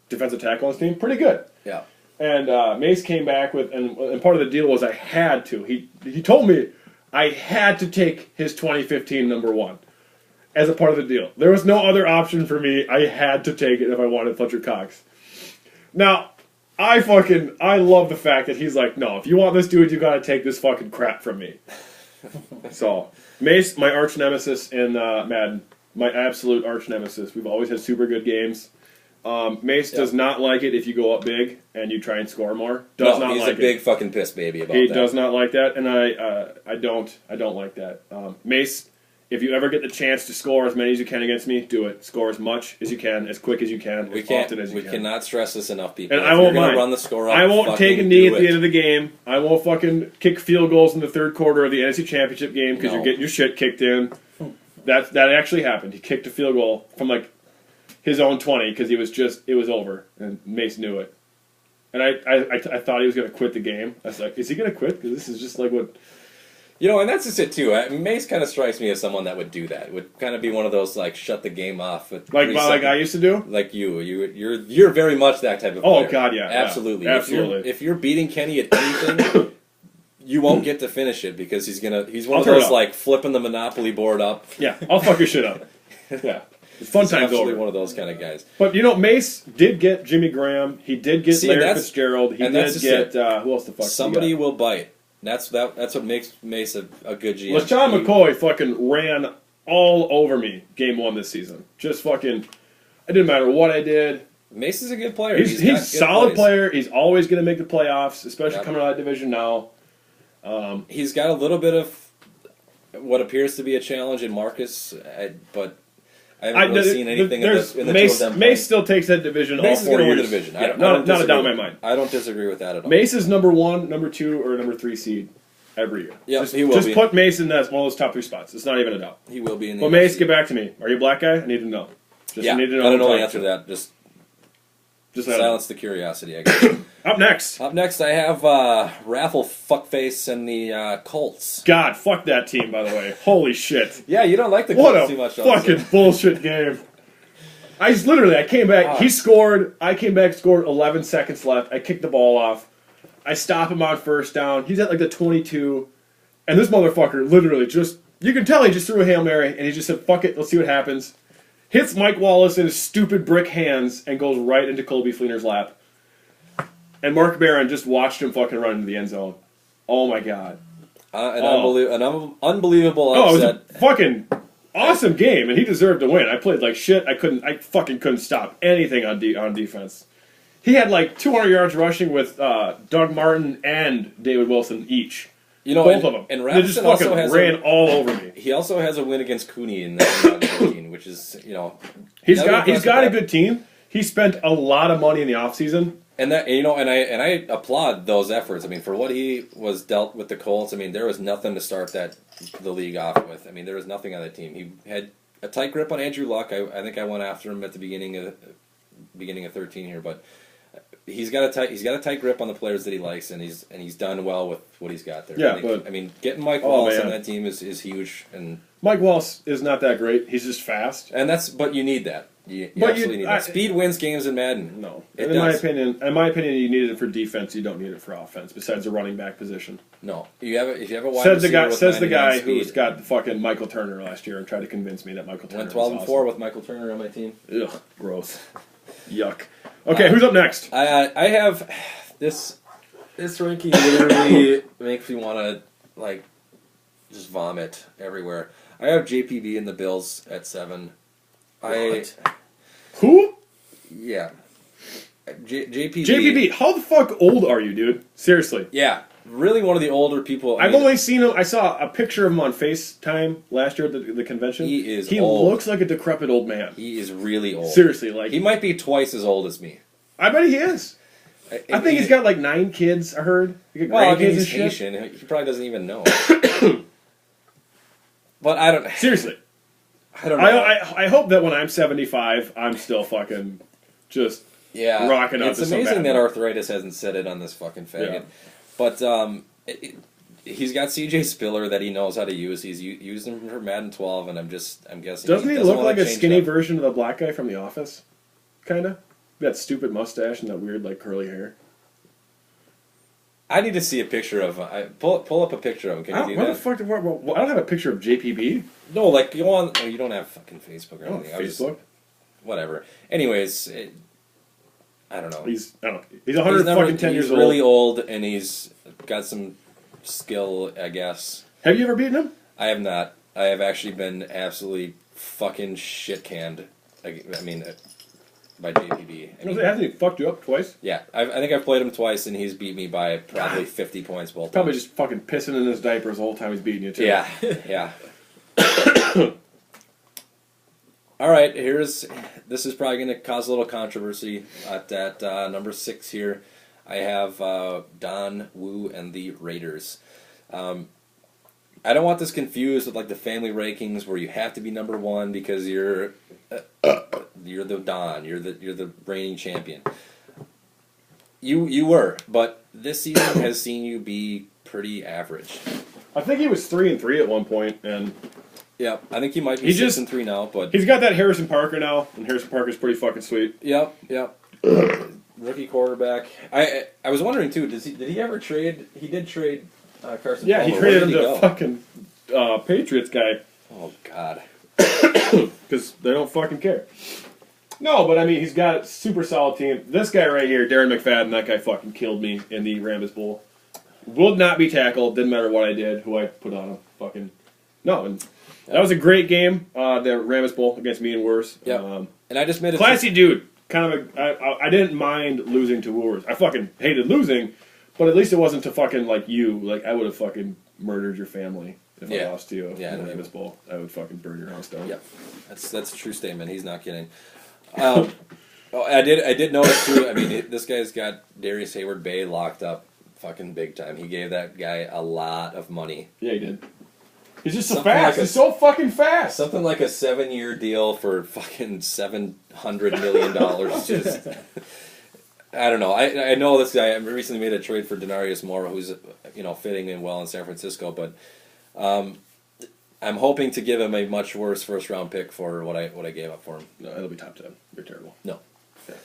defensive tackle on his team. Pretty good. Yeah. And Mace came back with, and part of the deal was I had to. He told me I had to take his 2015 number 1 as a part of the deal. There was no other option for me. I had to take it if I wanted Fletcher Cox. Now, I love the fact that he's like, no, if you want this dude, you got to take this fucking crap from me. So Mace, my arch nemesis in Madden, my absolute arch nemesis. We've always had super good games. Mace does not like it if you go up big and you try and score more. Does not he's like a big fucking piss baby about He that. does not like that, and I don't like that. Mace, if you ever get the chance to score as many as you can against me, do it. Score as much as you can, as quick as you can, We as can't. often as you We can. cannot stress this enough, people. And If I you're won't gonna mind. run the score up. I won't fucking take a knee do at the it. end of the game. I won't fucking kick field goals in the third quarter of the NFC Championship game because No. you're getting your shit kicked in. That actually happened. He kicked a field goal from like his own 20 because it was over, and Mace knew it. And I thought he was going to quit the game. I was like, is he going to quit? Because this is just like what. You know, and that's just it too. Mace kind of strikes me as someone that would do that. Would kind of be one of those like shut the game off. With Like 3 I seconds. used to do? Like you're very much that type of Oh, player. God, yeah. Absolutely. Yeah, absolutely. If you're beating Kenny at anything, you won't get to finish it because he's one I'll of turn it those up. like flipping the Monopoly board up. Yeah, I'll fuck your shit up. Yeah. It's fun He's times absolutely over. one of those kind of guys. But, Mace did get Jimmy Graham. He did get See, Larry that's- Fitzgerald. He and did that's just get, it. who else the fuck? Somebody he will bite. That's what makes Mace a good GM. LaShawn He- McCoy fucking ran all over me game 1 this season. Just fucking, it didn't matter what I did. Mace is a good player. He's got a good solid plays. player. He's always going to make the playoffs, especially Yep. coming out of division now. He's got a little bit of what appears to be a challenge in Marcus, but I haven't really seen anything in there's- the two Mace, of them. Mace still takes that division Mace all is 4 going to years. win the division. Yeah, I not don't a doubt in disagree- my mind. I don't disagree with that at all. Mace is number 1, number 2, or number 3 seed every year. Yep, just, he will just be. put Mace in that one of those top 3 spots. It's not even a doubt. He will be in the Well, Mace, NFC. get back to me. Are you a black guy? I need to know. Just Yeah, need to know. I don't who know I'm the answer to talking that. Just Just silence the curiosity, I guess. Up next. Up next, I have Raffle Fuckface and the Colts. God, fuck that team, by the way. Holy shit. Yeah, you don't like the What Colts a too much. fucking bullshit game. I came back, he scored, I came back, scored 11 seconds left, I kicked the ball off, I stop him on first down, he's at like the 22, and this motherfucker literally just, you can tell he just threw a Hail Mary, and he just said, fuck it, let's see what happens. Hits Mike Wallace in his stupid brick hands, and goes right into Colby Fleener's lap. And Mark Barron just watched him fucking run into the end zone. Oh my god. An unbelievable Oh, it was upset. a fucking awesome game, and he deserved to win. I played like shit. I fucking couldn't stop anything on defense. He had like 200 yards rushing with Doug Martin and David Wilson each. You know, Both of them. And They just Rasmussen fucking also has ran all over me. He also has a win against Cooney in 2014, which is, you know, He's that'd be got a impressive. good team. He spent a lot of money in the offseason. And that, you know, and I applaud those efforts. I mean, for what he was dealt with the Colts, I mean, there was nothing to start the league off with. I mean, there was nothing on that team. He had a tight grip on Andrew Luck. I think I went after him at the beginning of 13 here, but he's got a tight grip on the players that he likes, and he's done well with what he's got there. Yeah, I mean, getting Mike Oh, Wallace man. on that team is huge, and Mike Wallace is not that great. He's just fast. but you need that. You But absolutely need that. Speed wins games in Madden. No, It and in my does. opinion, you need it for defense. You don't need it for offense. Besides the running back position. No, if you have a wide Says the receiver guy. with Says the 99 guy speed. who's got the fucking Michael Turner last year and tried to convince me that Michael Turner Went 12 and was 4 awesome. with Michael Turner on my team. Ugh, gross. Yuck. Okay, who's up next? I have this ranking literally makes me want to like just vomit everywhere. I have JPB and the Bills at 7. Who? Yeah. JPB. JPB. How the fuck old are you, dude? Seriously. Yeah, really one of the older people. I've only seen him. I saw a picture of him on FaceTime last year at the convention. He is He old. looks like a decrepit old man. He is really old. Seriously, like He might be twice as old as me. I bet he is. I think he's got like 9 kids. I heard. He got Well, I grandkids mean, and he's shit. Haitian. He probably doesn't even know. But I don't. Seriously. I don't know. I hope that when I'm 75, I'm still fucking just Yeah, rocking out it's to some amazing bad that one. arthritis hasn't set it on this fucking faggot. Yeah. But he's got CJ Spiller that he knows how to use. He's used him for Madden 12, and I'm guessing. Doesn't he doesn't look wanna like a change skinny it up. version of the black guy from The Office? Kinda. That stupid mustache and that weird like curly hair. I need to see a picture of. Pull up a picture of him. Can you do What the that? fuck? I don't have a picture of JPB. No, like go on. Oh, you don't have fucking Facebook or Oh, anything. I was just- Facebook. whatever. Anyways, I don't know. He's 100 fucking 10 years he's really old. old, and he's got some skill, I guess. Have you ever beaten him? I have not. I have actually been absolutely fucking shit canned. I mean, by JPB. I mean, Hasn't he fucked you up twice? yeah, I think I've played him twice, and he's beat me by probably 50 points both Probably times. just fucking pissing in his diapers the whole time he's beating you, too. Yeah, yeah. All right, this is probably going to cause a little controversy at number 6 here. I have Don Wu and the Raiders. I don't want this confused with like the family rankings where you have to be number 1 because you're the Don, you're the reigning champion. You were, but this season has seen you be pretty average. I think he was 3-3 at one point, and Yeah, I think he might be He 6-3 now, but he's got that Harrison Parker now, and Harrison Parker's pretty fucking sweet. yep. Rookie quarterback. I was wondering too. Did he ever trade? He did trade Carson. Yeah, Palmer. he Where traded did him to go? fucking Patriots guy Oh God. because they don't fucking care. No, but I mean, he's got a super solid team. This guy right here, Darren McFadden, that guy fucking killed me in the Rambus Bowl. Would not be tackled. Didn't matter what I did, who I put on him. Fucking no. And that was a great game. The Rambus Bowl against me and Wurs. Yep. And I just made a Classy dude. Kind of I didn't mind losing to Wurs. I fucking hated losing, but at least it wasn't to fucking like you. Like I would have fucking murdered your family if I lost to you in the Rambus Bowl. I would fucking burn your house down. Yep. That's a true statement. He's not kidding. I did notice too. I mean, this guy's got Darius Hayward Bay locked up fucking big time. He gave that guy a lot of money. Yeah, he did. He's just so Something fast. like He's so fucking fast. Something like a 7-year deal for fucking $700 million. Just, I don't know. I know this guy. I recently made a trade for Denarius Moore, who's fitting in well in San Francisco, but I'm hoping to give him a much worse first round pick for what I gave up for him. No, it'll be top 10. You're terrible. No. Okay.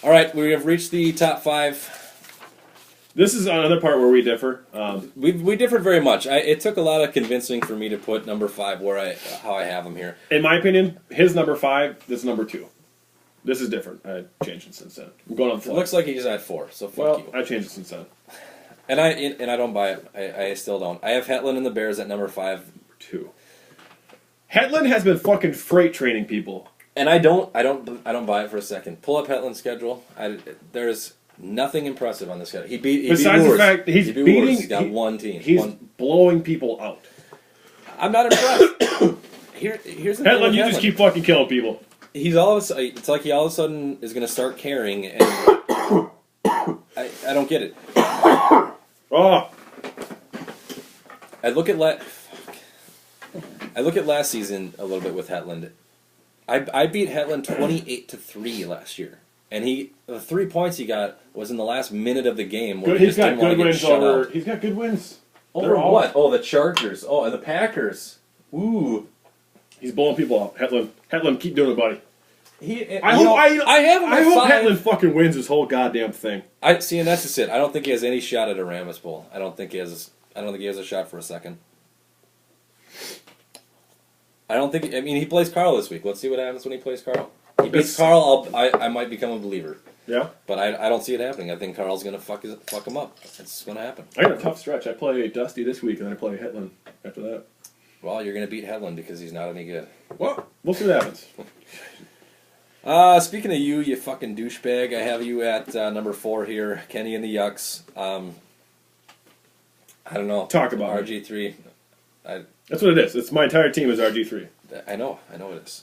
All right, we have reached the top 5. This is another part where we differ. We differed very much. It took a lot of convincing for me to put number 5 how I have him here. In my opinion, his number 5, this is number 2. This is different. I changed it since then. I'm going on the It fly. looks like he's at 4, so fuck you. I changed it since then. And I don't buy it. I still don't. I have Hetland and the Bears at number 5. 2. Hetland has been fucking freight training people. And I don't buy it for a second. Pull up Hetland's schedule. There's nothing impressive on this schedule. He beat Besides the Wurs. fact he's He beat beating, Wurs. He's got one team. He's blowing people out. I'm not impressed. Here's the thing Hetland, with you Hetland. just keep fucking killing people. He's it's like he all of a sudden is going to start caring, and I don't get it. Oh, I look at last season a little bit with Hetland. I beat Hetland 28-3 last year, and the 3 points he got was in the last minute of the game. Where he's got didn't want good to get wins shut over. out. He's got good wins Over what? Oh, the Chargers. Oh, and the Packers. Ooh. He's blowing people out. Hetland, keep doing it, buddy. I have him I at hope 5. Hetland fucking wins this whole goddamn thing. And that's just it. I don't think he has any shot at a Rambus Bowl. I don't think he has a shot for a second. He plays Carl this week. Let's see what happens when he plays Carl. He beats Carl, I might become a believer. Yeah? But I don't see it happening. I think Carl's going to fuck him up. It's going to happen. I got a tough stretch. I play Dusty this week, and then I play Hetland after that. Well, you're going to beat Hedlund because he's not any good. Well, we'll see what happens. Speaking of you fucking douchebag, I have you at number 4 here, Kenny and the Yucks. I don't know. Talk about it. RG3. That's what it is. It's my entire team is RG3. I know it is.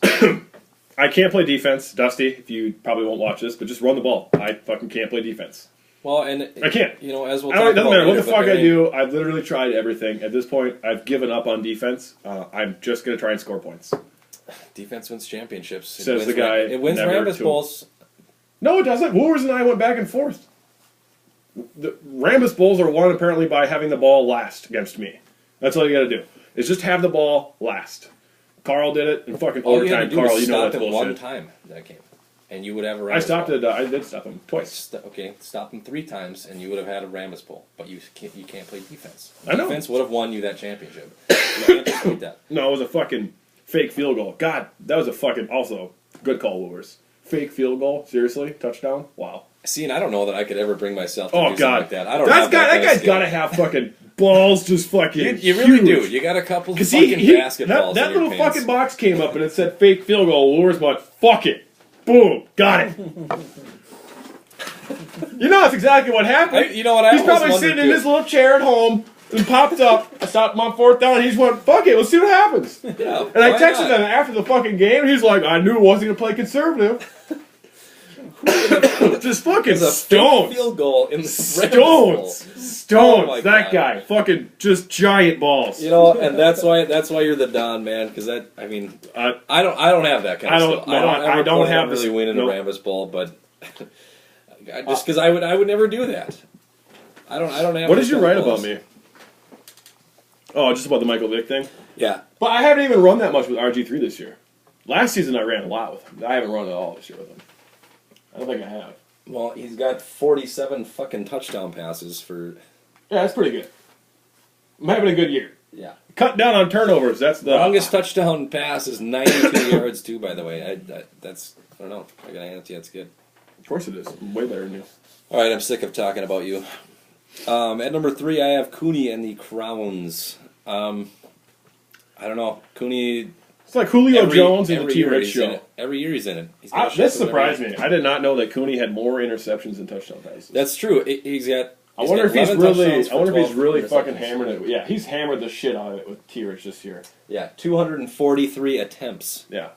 I can't play defense, Dusty, if you probably won't watch this, but just run the ball. I fucking can't play defense. Well, and I can't. As we'll I talk don't, it doesn't about matter what later, the fuck but I do. I've literally tried everything. At this point, I've given up on defense. I'm just going to try and score points. Defense wins championships. It Says wins the guy It wins never Rambus to- Bowls. No, it doesn't. Wooers and I went back and forth. The Rambus Bulls are won apparently by having the ball last against me. That's all you got to do. Is just have the ball last. Carl did it in fucking All you had to overtime. do Carl, was you know stop that's him one bullshit. time that game, and you would have a Rambus I stopped Bowl. it. I did stop him twice. Okay, stop him 3 times, and you would have had a Rambus Bowl. But you can't play defense. I know. Defense would have won you that championship. You can't dispute that. No, it was a fucking fake field goal. God, that was a fucking also good call, Wooers. fake field goal. Seriously, touchdown. Wow. See, and I don't know that I could ever bring myself to Oh do something God, like that. I don't. That's have got, kind that of guy's skill. got to have fucking balls, just fucking. You really huge. do. You got a couple Because fucking basketballs. that in your little pants. fucking box came up and it said fake field goal. Lures went, fuck it. Boom. Got it. You know that's exactly what happened. You know what? I He's almost probably wondered, sitting in too. his little chair at home and popped up. I stopped him on 4th down and he just went, fuck it, let's see what happens. Yeah, And I why texted not? him after the fucking game and he's like, I knew it wasn't going to play conservative. Just fucking It's a stones. field goal in the Stones. Oh Stones. my That God. guy. Fucking just giant balls. You know, and that's why you're the Don, man. Because that, I mean, I don't have that kind of I don't- skill. no, I I don't don't plan have on this- really winning no. a Rambus Bowl, but just because I would never do that. I don't have. What those did you kind write of about balls. me? Oh, just about the Michael Vick thing? Yeah. But I haven't even run that much with RG3 this year. Last season I ran a lot with him. I haven't run at all this year with him. I don't think I have. Well, he's got 47 fucking touchdown passes for. Yeah, that's pretty good. I'm having a good year. Yeah. Cut down on turnovers. That's the Longest touchdown pass is 92 yards too. By the way, I don't know. I gotta hand it to you. That's good. Of course it is. I'm way better than you. All right, I'm sick of talking about you. At number 3, I have Cooney and the Crowns. I don't know. Cooney. It's like Julio every- Jones and the every year T-Rex he's in show. it. Every year he's in it. He's got This shots with surprised every- me. I did not know that Cooney had more interceptions than touchdown passes. That's true. He's got. I wonder if he's 11 really. touchdowns I for wonder if he's 12 really fucking interceptions. hammering it. Yeah, he's hammered the shit out of it with T-Rex this year. Yeah, 243 attempts. Yeah,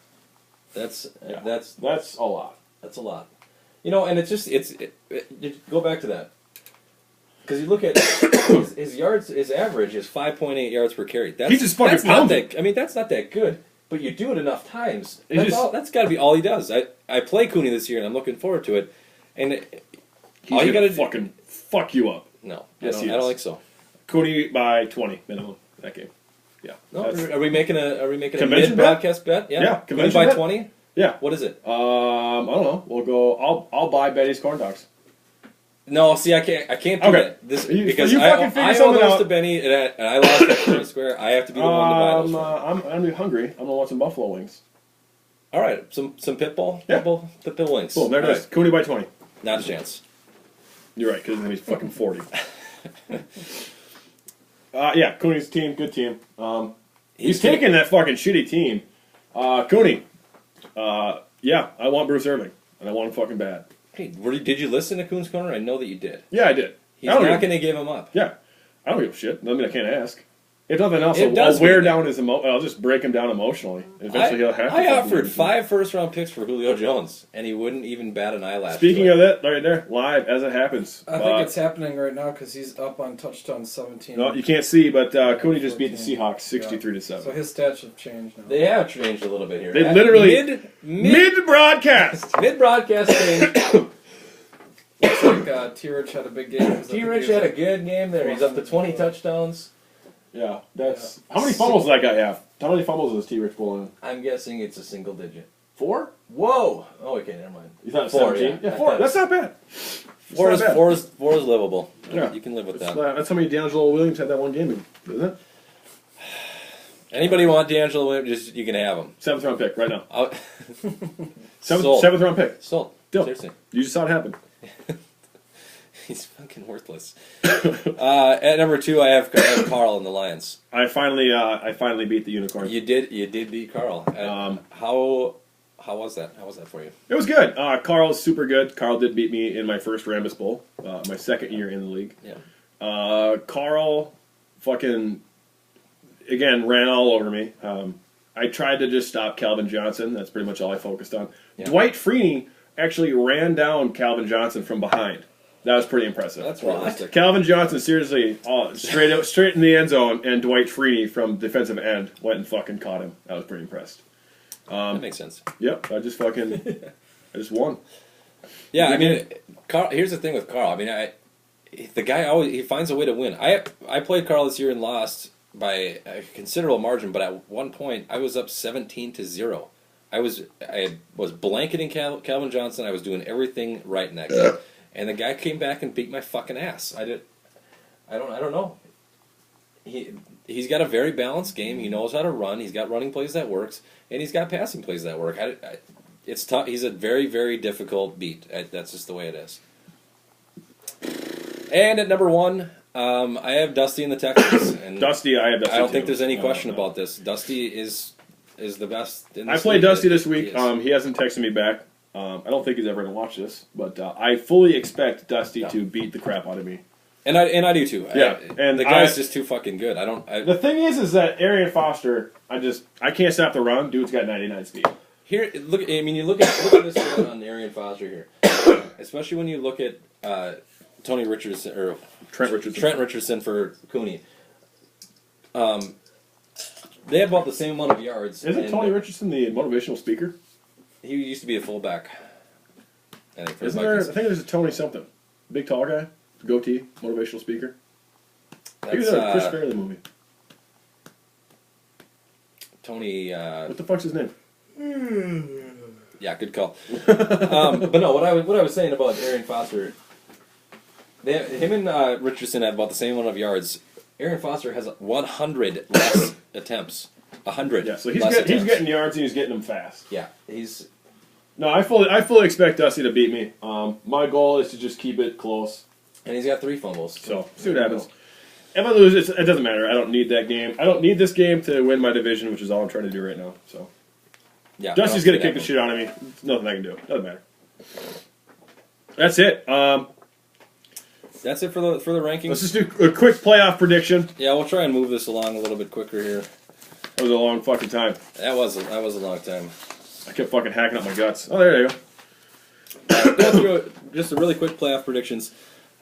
That's yeah. that's That's a lot. That's a lot. You know, and it's just go back to that because you look at his yards. His average is 5.8 yards per carry. That's, He just fucking that's not pounded. that. I mean, that's not that good. But you do it enough times. It That's just- all. That's got to be all he does. I play Cooney this year, and I'm looking forward to it. And He's all you gonna got to fucking fuck you up. no, Yes, I he don't is. think so. Cooney by 20 minimum that game. Yeah. No, That's- are we making a Convention mid broadcast bet? Yeah, Yeah, Cooney convention by bet. 20. yeah. What is it? I don't know. We'll go. I'll buy Betty's corn dogs. No, see, I can't do Okay. that. This You- because you I fucking figure owe something those out. to Benny, and I lost that fair and square. I have to be the one to buy those. I'm gonna be hungry. I'm gonna want some buffalo wings. All right, some Pitbull, Yeah. Pitbull wings. Boom, there it All is. right. Cooney by 20. Not a chance. You're right, because then he's fucking 40. Yeah, Cooney's team, good team. He's taking that fucking shitty team. Cooney, yeah, I want Bruce Irving, and I want him fucking bad. Hey, did you listen to Coon's Corner? I know that you did. Yeah, I did. He's I don't not give- going to give him up. Yeah, I don't give a shit. I mean, I can't ask. If nothing else, It does I'll wear mean that. down his I'll just break him down emotionally. Eventually, he'll have to. I fucking offered lose. 5 first-round picks for Julio Jones, and he wouldn't even bat an eyelash. Speaking to of it. that, right there, live as it happens. I think it's happening right now because he's up on touchdown 17. No, you can't see, but Cooney just beat the Seahawks 63 So 7. his stats have changed now. They have changed a little bit here. They At literally- mid broadcast. broadcast change. Looks like T-Rich had a big game. T. Rich had a good game there. He's up to 20 touchdowns. Yeah, that's how many fumbles does that guy have? How many fumbles does T-Rich pull in? I'm guessing it's a single digit. 4? Whoa! Oh, okay, never mind. You thought 4, 17? yeah. Yeah, 4. That's not bad. Four not is bad. four is livable. Yeah. You can live with That's, that. that's how many D'Angelo Williams had that one game, isn't it? Anybody want D'Angelo Williams? Just you can have him. 7th round pick right now. I'll- 7th, Sold. 7th round pick. Sold. Deal. Seriously, You just saw it happen. he's fucking worthless. At number 2, I have Carl and the Lions. I finally beat the unicorn. You did beat Carl. How was that? How was that for you? It was good. Carl's super good. Carl did beat me in my first Rambus Bowl, my second year in the league. Yeah. Carl fucking, again, ran all over me. I tried to just stop Calvin Johnson. That's pretty much all I focused on. Yeah. Dwight Freeney actually ran down Calvin Johnson from behind. That was pretty impressive. That's realistic. Calvin Johnson, seriously, straight in the end zone, and Dwight Freeney from defensive end went and fucking caught him. I was pretty impressed. That makes sense. Yep, I just won. Yeah, I mean, Carl. Here's the thing with Carl. I mean, the guy always he finds a way to win. I played Carl this year and lost by a considerable margin, but at one point I was up 17-0. I was blanketing Calvin Johnson. I was doing everything right in that game, and the guy came back and beat my fucking ass. I don't know. He's got a very balanced game. He knows how to run. He's got running plays that works, and he's got passing plays that work. it's tough. He's a very, very difficult beat. That's just the way it is. And at number 1, I have Dusty in the Texans. And Dusty, I have Dusty I don't too. think there's any question No. about this. Dusty is the best in I this played league. Dusty this week. He is. He hasn't texted me back. I don't think he's ever going to watch this, but I fully expect Dusty to beat the crap out of me. And I do too. Yeah, and the guy's just too fucking good. The thing is that Arian Foster, I can't stop the run. Dude's got 99 speed. Here, look. I mean, you look at this one on Arian Foster here, especially when you look at Tony Richardson or Trent Richardson. Trent Richardson for Cooney. They have about the same amount of yards. Isn't and Tony Richardson the motivational speaker? He used to be a fullback. I think for the Isn't there? I Vikings. think there's a Tony something. Big tall guy, goatee, motivational speaker. He was That's in a Chris Farley movie. Tony. What the fuck's his name? Yeah, good call. But no, what I was saying about Arian Foster, him and Richardson have about the same amount of yards. Arian Foster has 100 less attempts. 100. Yeah, so he's less attempts. getting yards and he's getting them fast. Yeah, he's. No, I fully expect Dusty to beat me. My goal is to just keep it close. And he's got 3 fumbles. So see what happens. If I lose, it doesn't matter. I don't need that game. I don't need this game to win my division, which is all I'm trying to do right now. So Yeah, Dusty's gonna kick the shit out of me. There's nothing I can do. Doesn't matter. That's it. That's it for the rankings. Let's just do a quick playoff prediction. Yeah, we'll try and move this along a little bit quicker here. That was a long fucking time. That was a long time. I kept fucking hacking up my guts. Oh, there you go. Go through just a really quick playoff predictions.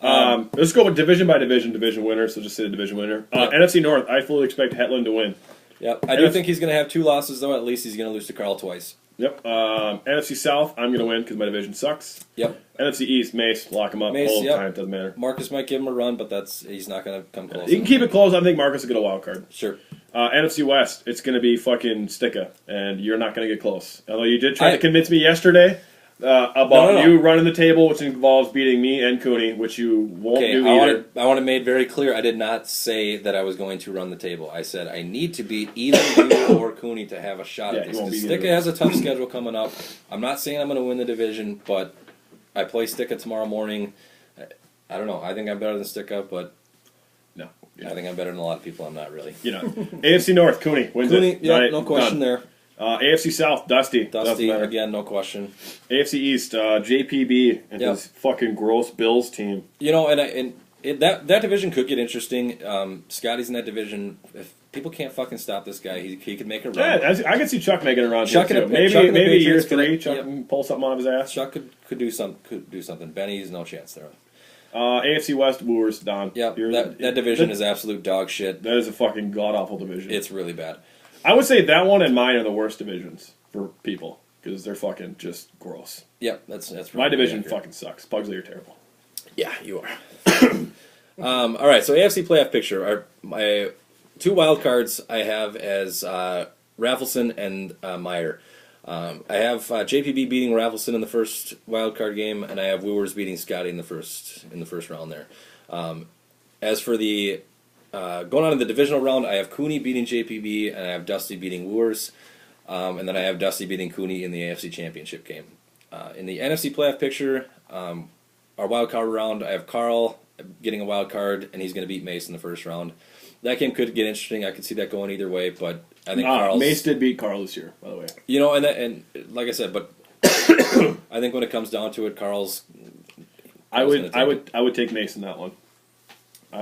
Let's go with division by division winner. So just say the division winner. NFC North. I fully expect Hetland to win. Yep, I do think he's going to have 2 losses though. At least he's going to lose to Carl twice. Yep. NFC South. I'm gonna win because my division sucks. Yep. NFC East. Mace. Lock him up Mace, all the yep. time. Doesn't matter. Marcus might give him a run, but he's not going to come close. You can keep it close. I think Marcus will get a wild card. Sure. NFC West. It's gonna be fucking Sticka, and you're not gonna get close. Although you did try to convince me yesterday about No. you running the table, which involves beating me and Cooney, which you won't do either. I want it made very clear. I did not say that I was going to run the table. I said I need to beat either you or Cooney to have a shot Yeah, at you this. won't beat Sticka either. has a tough schedule coming up. I'm not saying I'm going to win the division, but I play Sticka tomorrow morning. I don't know. I think I'm better than Sticka, but No. I think I'm better than a lot of people. I'm not really. You know, AFC North, Cooney wins Cooney, it. yeah, Right, no question done. there. AFC South, Dusty. Doesn't Dusty, matter. again, no question. AFC East, JPB and Yep. his fucking gross Bills team. You know, that division could get interesting. Scotty's in that division. If people can't fucking stop this guy, he could make a run. Yeah, I can see Chuck making a run. Chuck here, and too. the- Chuck and the maybe year Patriots could- 3, Chuck yep. can pull something out of his ass. Chuck could do something. Benny's no chance there. AFC West, Wooers, Don. Yeah, that division is absolute dog shit. That is a fucking god awful division. It's really bad. I would say that one and mine are the worst divisions for people because they're fucking just gross. Yep, that's really My division accurate. fucking sucks. Pugsley are terrible. Yeah, you are. All right, so AFC playoff picture. My 2 wild cards I have as Raffleson and Meyer. I have JPB beating Raffleson in the first wild card game, and I have Wooers beating Scotty in the first round there. As for the going on in the divisional round, I have Cooney beating JPB, and I have Dusty beating Wooers, and then I have Dusty beating Cooney in the AFC Championship game. In the NFC playoff picture, our wild card round, I have Carl getting a wild card, and he's going to beat Mace in the first round. That game could get interesting. I could see that going either way, but I think Carl's... Mace did beat Carl this year, by the way. You know, and like I said, but I think when it comes down to it, Carl's... I would take Mace in that one.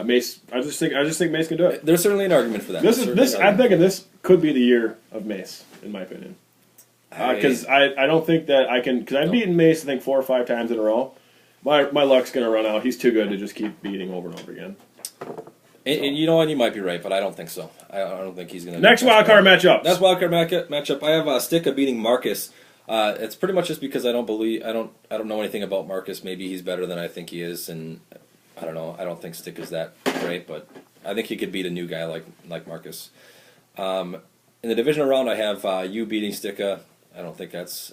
Mace, I just think Mace can do it. There's certainly an argument for that. I'm thinking this could be the year of Mace, in my opinion. Because I don't think that I can. Because I've beaten Mace, I think 4 or 5 times in a row. My luck's gonna run out. He's too good to just keep beating over and over again. And you know what? You might be right, but I don't think so. I don't think he's going to. Next wild card matchup. That's wild card matchup. I have Sticka beating Marcus. It's pretty much just because I don't know anything about Marcus. Maybe he's better than I think he is, and I don't know. I don't think Sticka's that great, but I think he could beat a new guy like Marcus. In the divisional round, I have you beating Sticka. I don't think that's.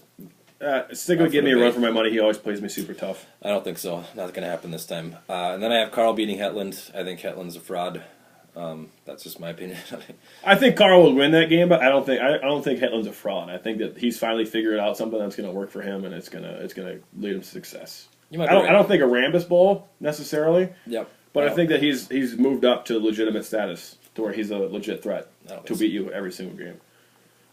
Sticka would give me a run for my money. He always plays me super tough. I don't think so. Not going to happen this time. And then I have Carl beating Hetland. I think Hetland's a fraud. That's just my opinion. I think Carl will win that game, but I don't think Hetland's a fraud. I think that he's finally figured out something that's going to work for him, and it's gonna lead him to success. You might I don't think a Rambus Bowl necessarily. Yep. But I think that he's moved up to legitimate status to where he's a legit threat to beat you every single game.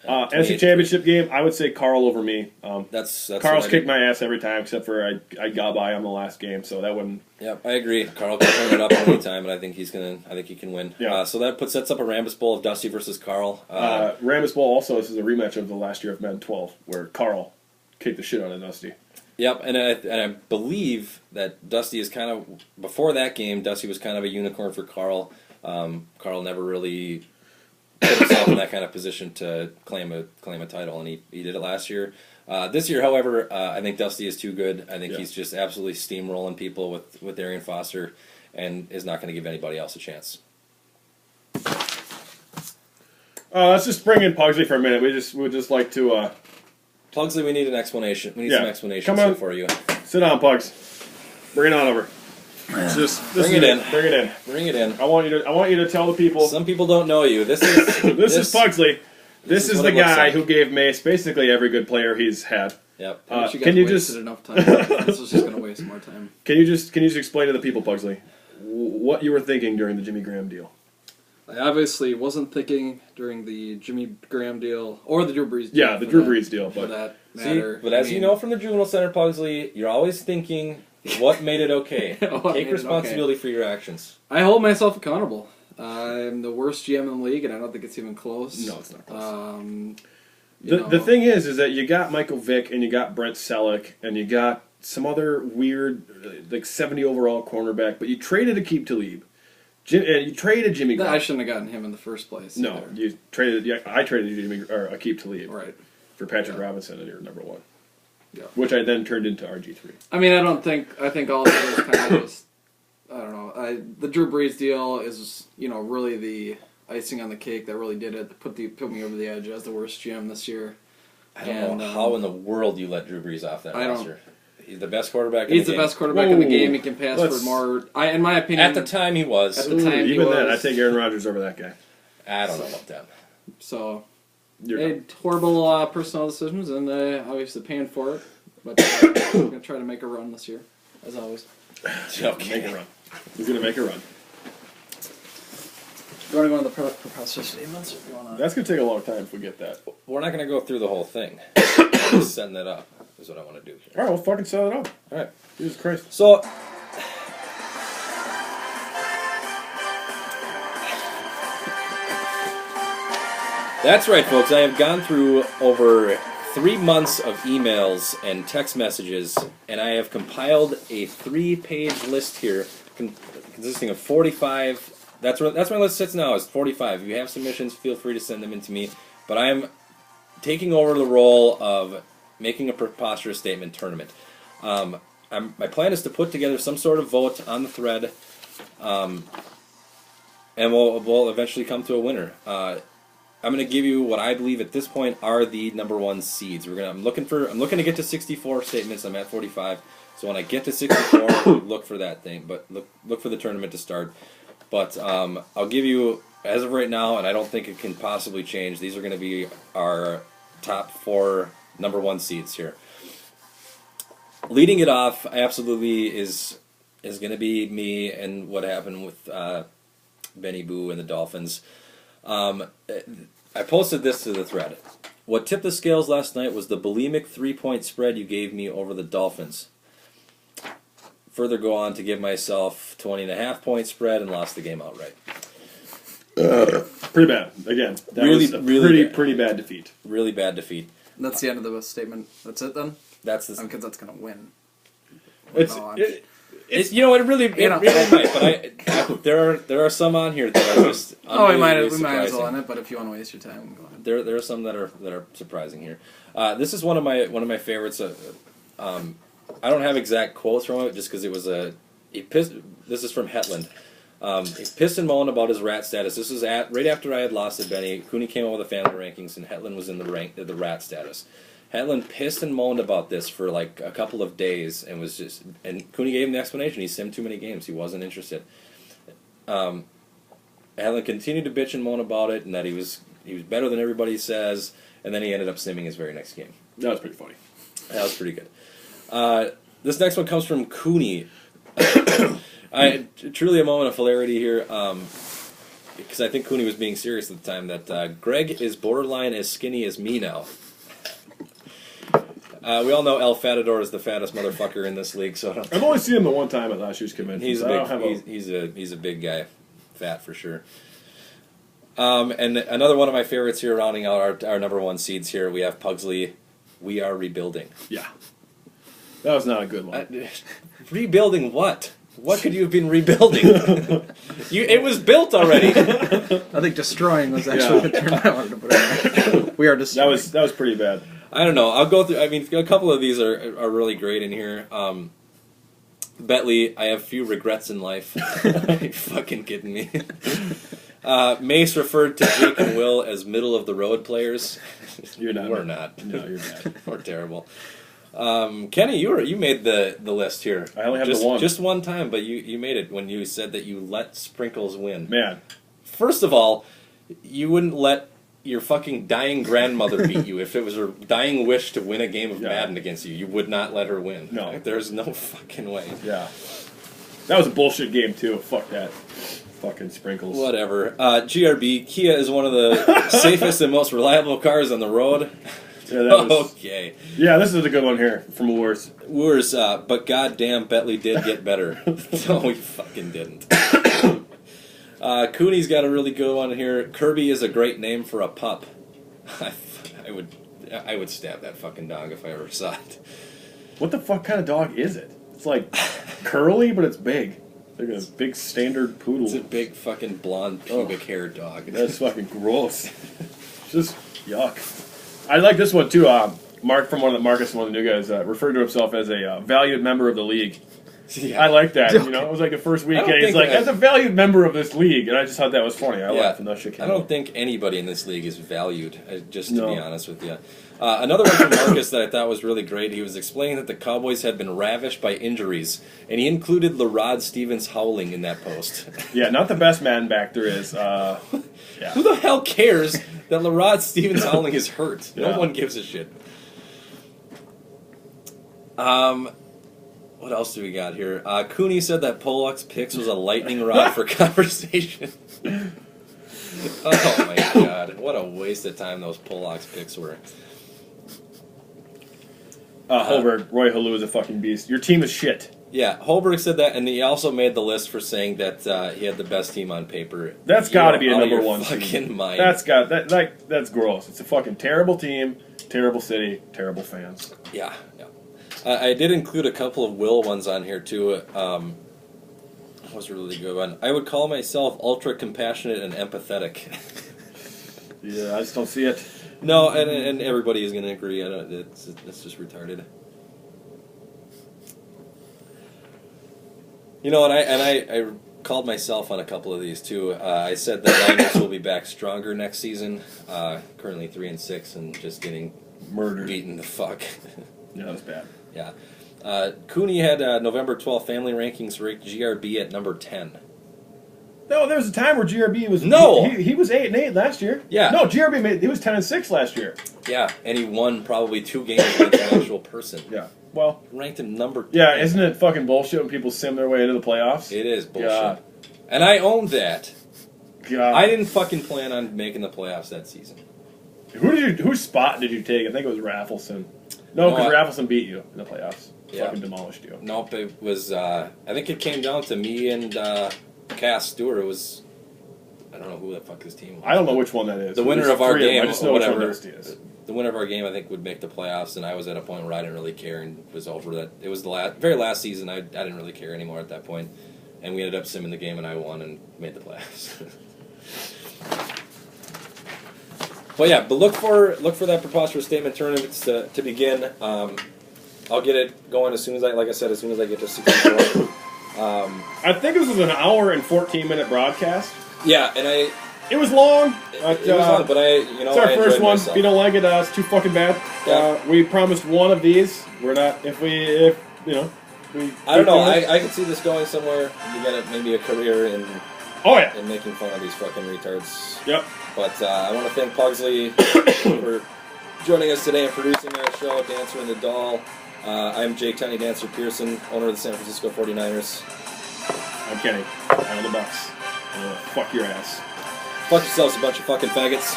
NFC Championship game, I would say Carl over me. That's Carl's kicked my ass every time, except for I got by on the last game, so that wouldn't. Yep, I agree. Carl can turn it up any time, and I think he can win. Yeah. So that sets up a Rambus Bowl of Dusty versus Carl. Rambus Bowl also, this is a rematch of the last year of Men 12, where Carl kicked the shit out of Dusty. Yep, and I believe that Dusty is kind of before that game. Dusty was kind of a unicorn for Carl. Carl never really put himself in that kind of position to claim a title, and he did it last year. This year, however, I think Dusty is too good. I think he's just absolutely steamrolling people with Arian Foster, and is not going to give anybody else a chance. Let's just bring in Pugsley for a minute. We'd just like to. Pugsley, we need an explanation. We need some explanations Come on. for you. Sit down, Pugs. Bring it on over. Bring it in. Bring it in. Bring it in. I want you to tell the people. Some people don't know you. This is Pugsley. This is what the it looks guy like. who gave Mace basically every good player he's had. Yep. Can you just enough time? This was just going to waste more time. can you just explain to the people, Pugsley, what you were thinking during the Jimmy Graham deal? I obviously wasn't thinking during the Jimmy Graham deal or the Drew Brees deal. Yeah, the Drew Brees deal, For but that See, matter. but as you know from the Juvenile Center, Pugsley, you're always thinking, what made it okay? What made Take it responsibility for your actions. I hold myself accountable. I'm the worst GM in the league, and I don't think it's even close. No, it's not close. The The thing is that you got Michael Vick and you got Brent Selleck and you got some other weird, like 70 overall cornerback, but you traded Aqib Talib. You traded Jimmy Graham. I shouldn't have gotten him in the first place. No, either. you traded. Yeah, I traded Aqib Talib Right. for Patrick Robinson and your number one. Yeah. Which I then turned into RG3. I mean, I think all of it is kind of just, I don't know. The Drew Brees deal is, really the icing on the cake that really did it. Put me over the edge as the worst GM this year. I don't know how in the world you let Drew Brees off that I don't- roster. He's the best quarterback in He's the the game. best quarterback in the Whoa. game. He can pass for more. In my opinion, At the time, he was. At the time, he Even then, I was. take Aaron Rodgers over that guy. I don't know about that. So You're made horrible personnel decisions, and obviously paying for it. But I'm gonna try to make a run this year, as always. Okay. make a run. He's gonna make a run. You want to go on the professor statements? Or you want to? That's gonna take a long time if we get that. We're not going to go through the whole thing. Just setting that up is what I want to do here. All right, well, fucking set it up. All right. Jesus Christ. So, that's right, folks. I have gone through over 3 months of emails and text messages, and I have compiled a 3-page list here consisting of 45. That's where my list sits now, is 45. If you have submissions, feel free to send them in to me. But I am taking over the role of making a preposterous statement tournament. My plan is to put together some sort of vote on the thread, and we'll eventually come to a winner. I'm going to give you what I believe at this point are the number one seeds. I'm looking to get to 64 statements. I'm at 45. So when I get to 64, look for that thing. But look for the tournament to start. But I'll give you, as of right now, and I don't think it can possibly change, these are going to be our top 4 number one seeds here. Leading it off, absolutely, is going to be me and what happened with Benny Boo and the Dolphins. I posted this to the thread. What tipped the scales last night was the bulimic 3-point spread you gave me over the Dolphins. Further go on to give myself 20.5-point spread and lost the game outright. Pretty bad. Again, that Really, was a really bad. pretty bad defeat. Really bad defeat. That's the end of the statement. That's it then. That's the. Because that's gonna win. It's No, I'm- It really might, but there are some on here that are just. Oh, we might unbelievably as well surprising. end it. But if you want to waste your time, go ahead. There are some that are surprising here. This is one of my favorites. I don't have exact quotes from it just because it was this is from Hetland. He pissed and moaned about his rat status. This was right after I had lost to Benny. Cooney came out with the family rankings, and Hetland was in the rat status. Hetland pissed and moaned about this for like a couple of days, and Cooney gave him the explanation. He simmed too many games. He wasn't interested. Allen continued to bitch and moan about it, and that he was better than everybody says, and then he ended up simming his very next game. That was pretty funny. That was pretty good. This next one comes from Cooney. Truly a moment of hilarity here, because I think Cooney was being serious at the time, that Greg is borderline as skinny as me now. We all know El Fatador is the fattest motherfucker in this league, so I've only seen him the one time at last year's convention. he's a big guy, fat for sure. And another one of my favorites here, rounding out our number one seeds here, we have Pugsley. We are rebuilding. Yeah. That was not a good one. Rebuilding what? What could you have been rebuilding? It was built already. I think destroying was actually the term I wanted to put in. We are destroying. That was pretty bad. I don't know. I'll go through. I mean, a couple of these are really great in here. Bentley, I have few regrets in life. Are you fucking kidding me? Mace referred to Jake and Will as middle of the road players. You're not. We're not. No, you're bad. We're terrible. Kenny, you made the list here. I only have the one. Just one time, but you made it when you said that you let Sprinkles win. Man. First of all, you wouldn't let your fucking dying grandmother beat you. If it was her dying wish to win a game of Madden against you, you would not let her win. No. There's no fucking way. Yeah. That was a bullshit game, too. Fuck that. Fucking Sprinkles. Whatever. GRB, Kia is one of the safest and most reliable cars on the road. Yeah, that was, okay. Yeah, this is a good one here from Woors. Woors, but goddamn, Bentley did get better. No, he fucking didn't. Cooney's got a really good one here. Kirby is a great name for a pup. I would stab that fucking dog if I ever saw it. What the fuck kind of dog is it? It's like curly, but it's big. Like a big standard poodle. It's a big fucking blonde pubic hair dog. That's fucking gross. Just yuck. I like this one too. Mark from Marcus, one of the new guys, referred to himself as a valued member of the league. Yeah. I like that. You know, it was like the first weekend. He's like, as a valued member of this league, and I just thought that was funny. I laughed when that shit came I don't out. think anybody in this league is valued. Just to be honest with you. Another one from Marcus that I thought was really great. He was explaining that the Cowboys had been ravished by injuries, and he included LaRod Stevens howling in that post. Yeah, not the best man back there is. Yeah. Who the hell cares that LaRod Stevens howling is hurt? Yeah. No one gives a shit. What else do we got here? Cooney said that Pollock's picks was a lightning rod for conversation. Oh my god, what a waste of time those Pollock's picks were. Holberg, Roy Halou is a fucking beast. Your team is shit. Yeah, Holberg said that, and he also made the list for saying that he had the best team on paper. That's got to be a number one fucking team. mind. That's gross. It's a fucking terrible team, terrible city, terrible fans. Yeah. I did include a couple of Will ones on here too. That was a really good one. I would call myself ultra compassionate and empathetic. Yeah, I just don't see it. No, and everybody is going to agree. It's just retarded. You know, and I called myself on a couple of these too. I said that Niners will be back stronger next season. Currently 3-6 and just getting Murdered. beaten the fuck. Yeah, that was bad. Yeah. Cooney had November 12th family rankings ranked GRB at number 10. No, there was a time where GRB was he was 8-8 last year. Yeah. No, GRB he was 10-6 last year. Yeah, and he won probably 2 games against an actual person. Yeah. Well, Ranked him number 10. yeah, isn't it fucking bullshit when people sim their way into the playoffs? It is bullshit. God. And I owned that. God. I didn't fucking plan on making the playoffs that season. Whose spot did you take? I think it was Raffleson. No, because No, Raffleson beat you in the playoffs. Yeah. Fucking demolished you. Nope, it was, I think it came down to me and Cass Stewart. It was, I don't know who the fuck his team was. I don't know which one that is. The winner There's of our 3 them. game, I just know which one whatever. Dusty is. The winner of our game, I think, would make the playoffs, and I was at a point where I didn't really care and was over that. It was the very last season. I didn't really care anymore at that point, and we ended up simming the game, and I won and made the playoffs. But yeah, but look for that preposterous statement tournaments to begin. I'll get it going as soon as I get to 64. I think this was an hour and 14-minute broadcast. Yeah, and It was long. it was long, but it's our first one. Myself. If you don't like it, it's too fucking bad. Yeah. We promised one of these. We're not. If I don't know. I could see this going somewhere. You got maybe a career in Oh yeah. and making fun of these fucking retards. Yep. But I want to thank Pugsley for joining us today and producing our show, Dancer and the Doll. I'm Jake Tiny Dancer Pearson, owner of the San Francisco 49ers. I'm Kenny. I'm the Bucks. I'm gonna fuck your ass. Fuck yourselves, a bunch of fucking faggots.